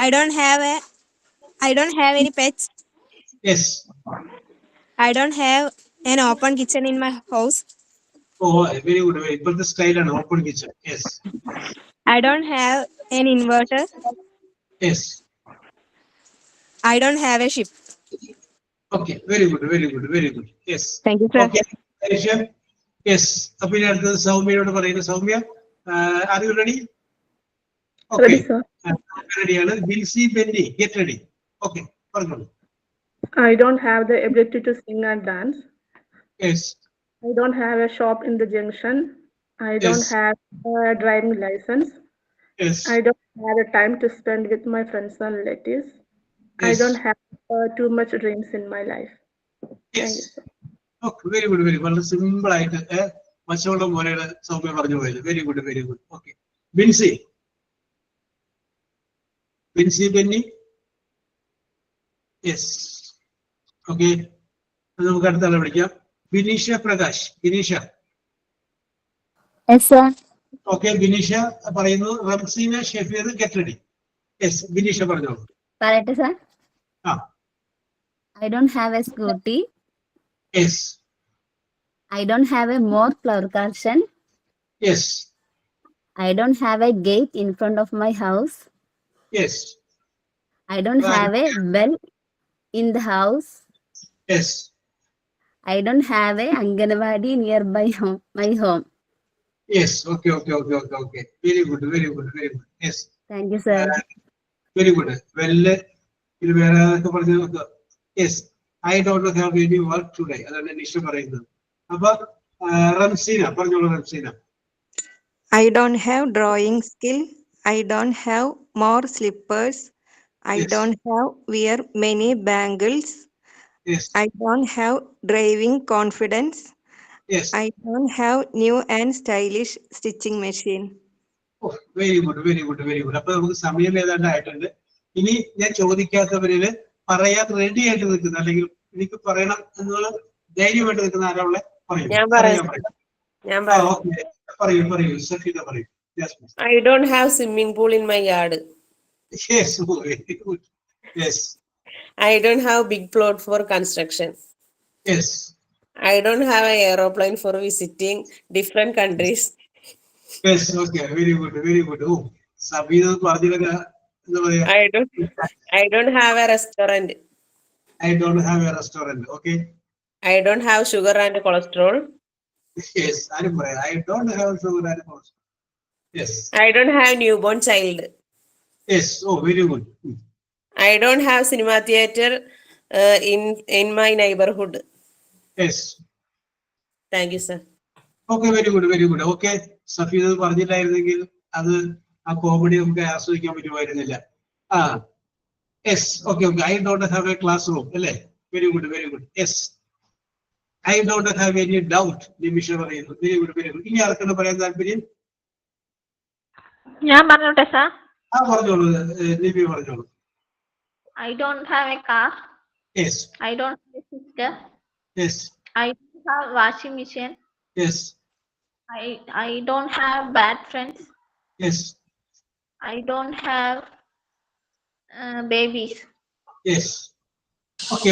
I don't have any pets. Yes. I don't have an open kitchen in my house. Oh, very good. Very good. The style and open kitchen. Yes. I don't have an inverter. Yes. I don't have a ship. Okay, very good, very good, very good. Yes. Thank you, sir. Okay, Aisha. Yes. Appo ini അടുത്തത് സൗമ്യയോട് പറയുന്നു. Soumya, are you ready? Okay. Ready, sir. Ready ആണ്. Bilsi Benny, get ready. Okay, പറഞ്ഞോളൂ. I don't have the ability to sing and dance. Yes. I don't have a shop in the junction. I don't have a driving license. Yes. I don't have a time to spend with my friends and relatives. I don't have too much dreams in my life. Yes. Okay, very good, very good. വളരെ simple ആയിട്ട് മച്ചവെള്ളം പോലെയാണ് സൗമ്യ പറഞ്ഞു പോയത്. Very good, very good. Okay, Binsi Benny. Yes. Okay, നമുക്ക് അടുത്ത ആളെ വിളിക്കാം. Bineesha Prakash. Bineesha. Yes, sir. Okay, Bineesha പറയുന്നു. Ramseena Shefeer, get ready. Yes, Bineesha പറഞ്ഞോളൂ. പറയട്ടെ sir. ആ. I don't have a scooty. Yes. I don't have a more flower collection. Yes. I don't have a gate in front of my house. Yes. I don't have a bell in the house. Yes. I don't have a Anganwadi nearby my home. Yes. Okay. Very good. Yes. Thank you, sir. Very good. Well, yes. I don't have any work today. Ramsina, Ramsina. I don't have drawing skill. I don't have more slippers. I Yes. don't have wear many bangles. Yes. I don't have driving confidence. Yes. I don't have new and stylish stitching machine. Oh, very good. അപ്പൊ നമുക്ക് സമയം ഏതാണ്ടായിട്ടുണ്ട്. ഇനി ഞാൻ ചോദിക്കാത്തവരില് പറയാൻ ready ആയിട്ട് നിൽക്കുന്ന അല്ലെങ്കിൽ എനിക്ക് പറയണം എന്നുള്ള ധൈര്യമായിട്ട് നിൽക്കുന്ന ആരാളെ പറയൂ. പറയൂ. സഫീദ പറയൂ. I don't have swimming pool in my yard. Yes, very good. Yes. I don't have big plot for construction. Yes. I don't have an aeroplane for visiting different countries. Yes, okay, very good. Oh, Sabina പറഞ്ഞില്ല. I don't have a restaurant. I don't have a restaurant. Okay. I don't have sugar and cholesterol. Yes, I don't have sugar and cholesterol. Yes. I don't have newborn child. Yes. Oh, very good. I don't have cinema theater in my neighborhood. Yes. Thank you, sir. Okay, very good. Okay, Safed പറഞ്ഞിട്ടായിരുന്നെങ്കിൽ അത് ആ comedy നമുക്ക് ആസ്വദിക്കാൻ പറ്റുമായിരുന്നില്ല. Yes. Okay. I don't have a classroom. അല്ലേ? Very good. Yes. I don't have any doubt. നിമിഷ പറയുന്നു. Very good. ഇനി ആർക്കാണ് പറയാൻ താല്പര്യം? ഞാൻ പറഞ്ഞോട്ടെ സാർ. പറഞ്ഞോളൂ. നിബി പറഞ്ഞോളൂ. I don't have a car. Yes. I don't have a sister. Yes. I don't have washing machine. Yes. I don't have bad friends. Yes. I don't have babies. Yes. Okay.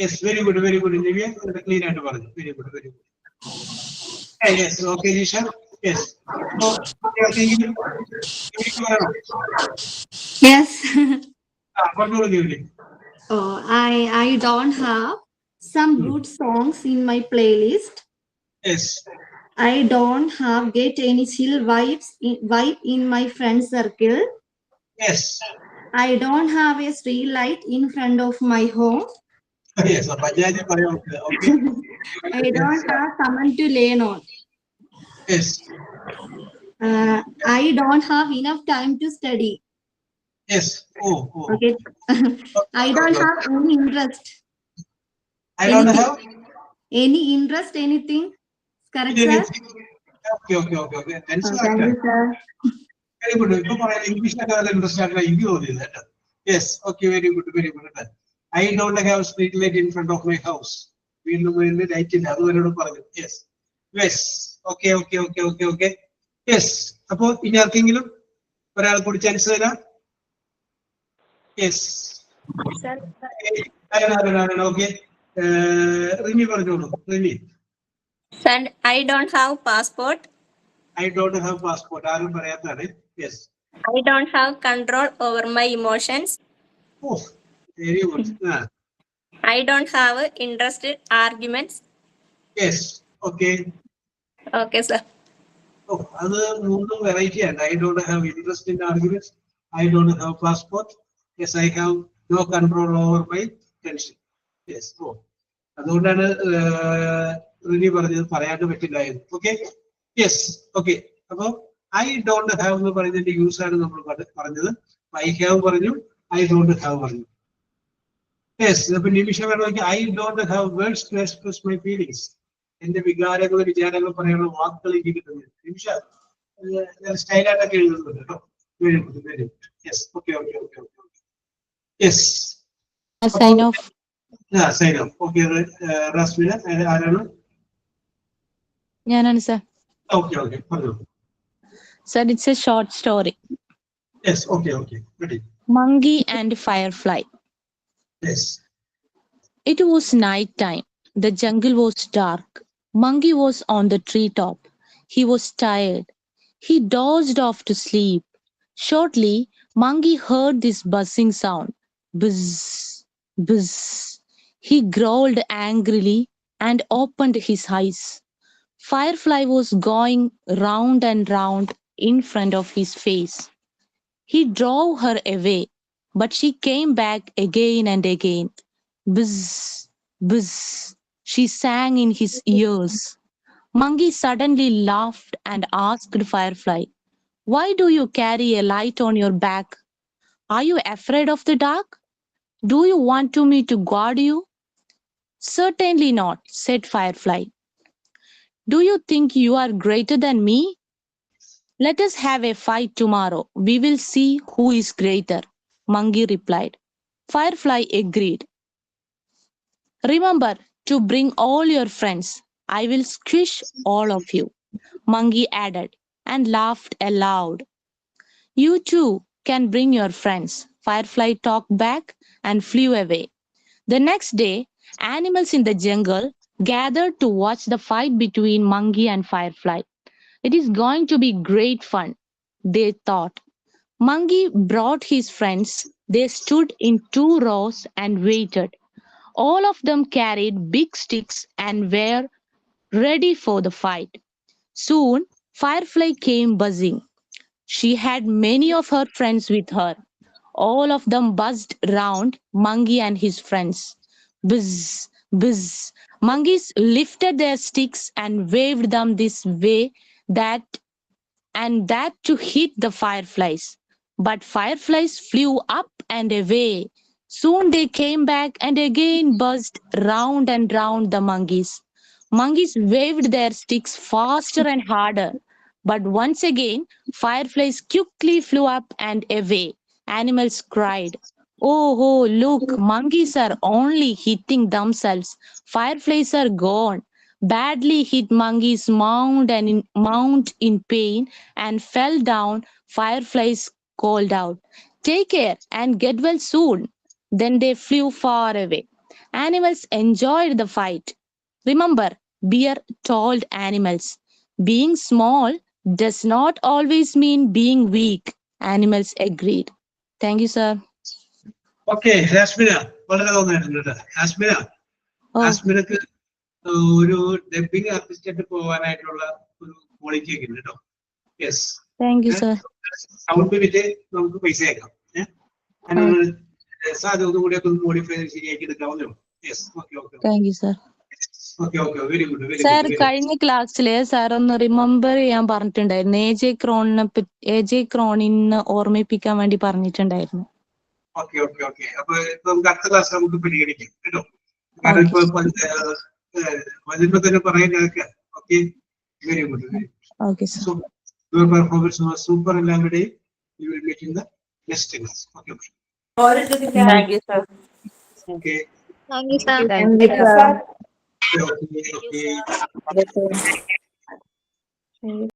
Yes, very good. Nivya, clean ആയിട്ട് പറഞ്ഞു. Very good. Yes. Okay, Nisha. Yes. Okay. Yes. പറഞ്ഞോളൂ Nivya. Oh, I don't have some good songs in my playlist. Yes. I don't have get any chill vibe in my friend circle. Yes. I don't have a street light in front of my home. Yes. Okay. I don't have someone to lean on. Yes. I don't have enough time to study. Yes. Oh. Okay. I don't have any interest. I don't have any interest, anything. Correct, sir? Okay. Thank you, sir. Very good. ഇപ്പൊ പറയാൻ ഇംഗ്ലീഷിലൊക്കെ നല്ല interest ആയിട്ടുള്ള എനിക്ക് തോന്നിയത് കേട്ടോ. Yes. Okay. Very good. I don't have street light in front of my house. വീണ്ടും light ഇല്ല. അതുവരോട് പറഞ്ഞു. Yes. Okay. Yes. അപ്പോ ഇനി ആർക്കെങ്കിലും ഒരാൾ കൂടി ചാൻസ് തരാം. Yes. Okay. റിമി പറഞ്ഞോളൂ. Rimi. Sir, I don't have passport. I don't have passport. ആരും പറയാത്തതാണ്. Yes. I don't have control over my emotions. Oh, very good. I don't have interested arguments. Yes. Okay. Okay, sir. Oh, അത് മൂന്നും variety ആണ്. I don't have interest in arguments. I don't have passport. Yes, I have no control over my tension. Yes. Oh, അതുകൊണ്ടാണ് റിനി പറഞ്ഞത് പറയാണ്ട് പറ്റില്ലായിരുന്നു. Okay. Yes. Okay. അപ്പൊ I don't have എന്ന് പറയുന്നതിന്റെ യൂസ് ആണ് നമ്മൾ പറഞ്ഞത്. ഐ ഹാവ് പറഞ്ഞു, ഐ ഡോണ്ട് ഹാവ് പറഞ്ഞു. യെസ്. അപ്പൊ നിമിഷ വേണമെങ്കിൽ I don't have words to express my feelings. എന്റെ വികാരങ്ങളും വിചാരങ്ങളും പറയാനുള്ള വാക്കുകൾ എനിക്ക് കിട്ടുന്നില്ല. നിമിഷ സ്റ്റൈലായിട്ടൊക്കെ എഴുതുന്നുണ്ട് കേട്ടോ. Very good. Yes. Okay. Yes. Sign off. Sign off. Okay. Rasmina ആരാണ്? ഞാനാണ് സർ. Okay. പറഞ്ഞോളൂ. Sir, it's a short story. Yes. Okay. Ready. Monkey and Firefly. Yes. It was night time. The jungle was dark. Monkey was on the treetop. He was tired. He dozed off to sleep. Shortly, Monkey heard this buzzing sound. Buzz, buzz. He growled angrily and opened his eyes. Firefly was going round and round in front of his face. He drove her away, but she came back again and again. Buzz, buzz, she sang in his ears. Monkey suddenly laughed and asked Firefly, "Why do you carry a light on your back? Are you afraid of the dark? Do you want me to guard you?" "Certainly not," said Firefly. "Do you think you are greater than me? Let us have a fight tomorrow. We will see who is greater," Monkey replied. Firefly agreed. "Remember to bring all your friends. I will squish all of you," Monkey added, and laughed aloud. "You too can bring your friends," Firefly talked back and flew away. The next day, animals in the jungle gathered to watch the fight between Monkey and Firefly. "It is going to be great fun," they thought. Monkey brought his friends. They stood in 2 rows and waited. All of them carried big sticks and were ready for the fight. Soon, Firefly came buzzing. She had many of her friends with her. All of them buzzed round Monkey and his friends. Buzz, buzz. Monkeys lifted their sticks and waved them this way, that and that to hit the fireflies. But fireflies flew up and away. Soon they came back and again buzzed round and round the monkeys. Monkeys waved their sticks faster and harder. But once again, fireflies quickly flew up and away. Animals cried, "Oh, look, monkeys are only hitting themselves. Fireflies are gone." Badly hit monkeys moaned in pain and fell down. Fireflies called out, "Take care and get well soon." Then they flew far away. Animals enjoyed the fight. Remember, Bear told animals, being small does not always mean being weak. Animals agreed. Thank you, sir. Okay, ഹാസ്മിന വളരെ നന്നായിട്ടുണ്ട് കേട്ടോ. ഹാസ്മിനക്ക് ഒരു dubbing artist ആയിട്ട് പോകാനായിട്ടുള്ള ഒരു quality ഒക്കെ ഉണ്ട് കേട്ടോ. Yes, thank you sir. Sound bit നമുക്ക് പൈസ അയക്കാം. ഒന്നും കൂടി ഒക്കെ മോഡിഫൈ ശരിയാക്കി എടുക്കാവുന്നേ ഉള്ളൂ. Yes, okay okay. Thank you sir. Okay okay, very good very sir good. കഴിഞ്ഞ ക്ലാസ്സില് സാർ ഒന്ന് റിമെമ്പർ ചെയ്യാൻ പറഞ്ഞിട്ടുണ്ടായിരുന്നു. എജെ ക്രോണിനെ ഓർമ്മിപ്പിക്കാൻ വേണ്ടി പറഞ്ഞിട്ടുണ്ടായിരുന്നു. Okay okay okay. അപ്പൊ നമുക്ക് അടുത്ത ക്ലാസ് നമുക്ക് പരിഗണിക്കാം കേട്ടോ. കാരണം ഇപ്പൊ വരുമ്പോ തന്നെ പറയാനൊക്കെ. Okay, very good very good. Okay sir. Your performance was super and every you will meet in the next class. Okay. Thank you, sir. Okay. Thank you, sir. Thank you, sir. Okay.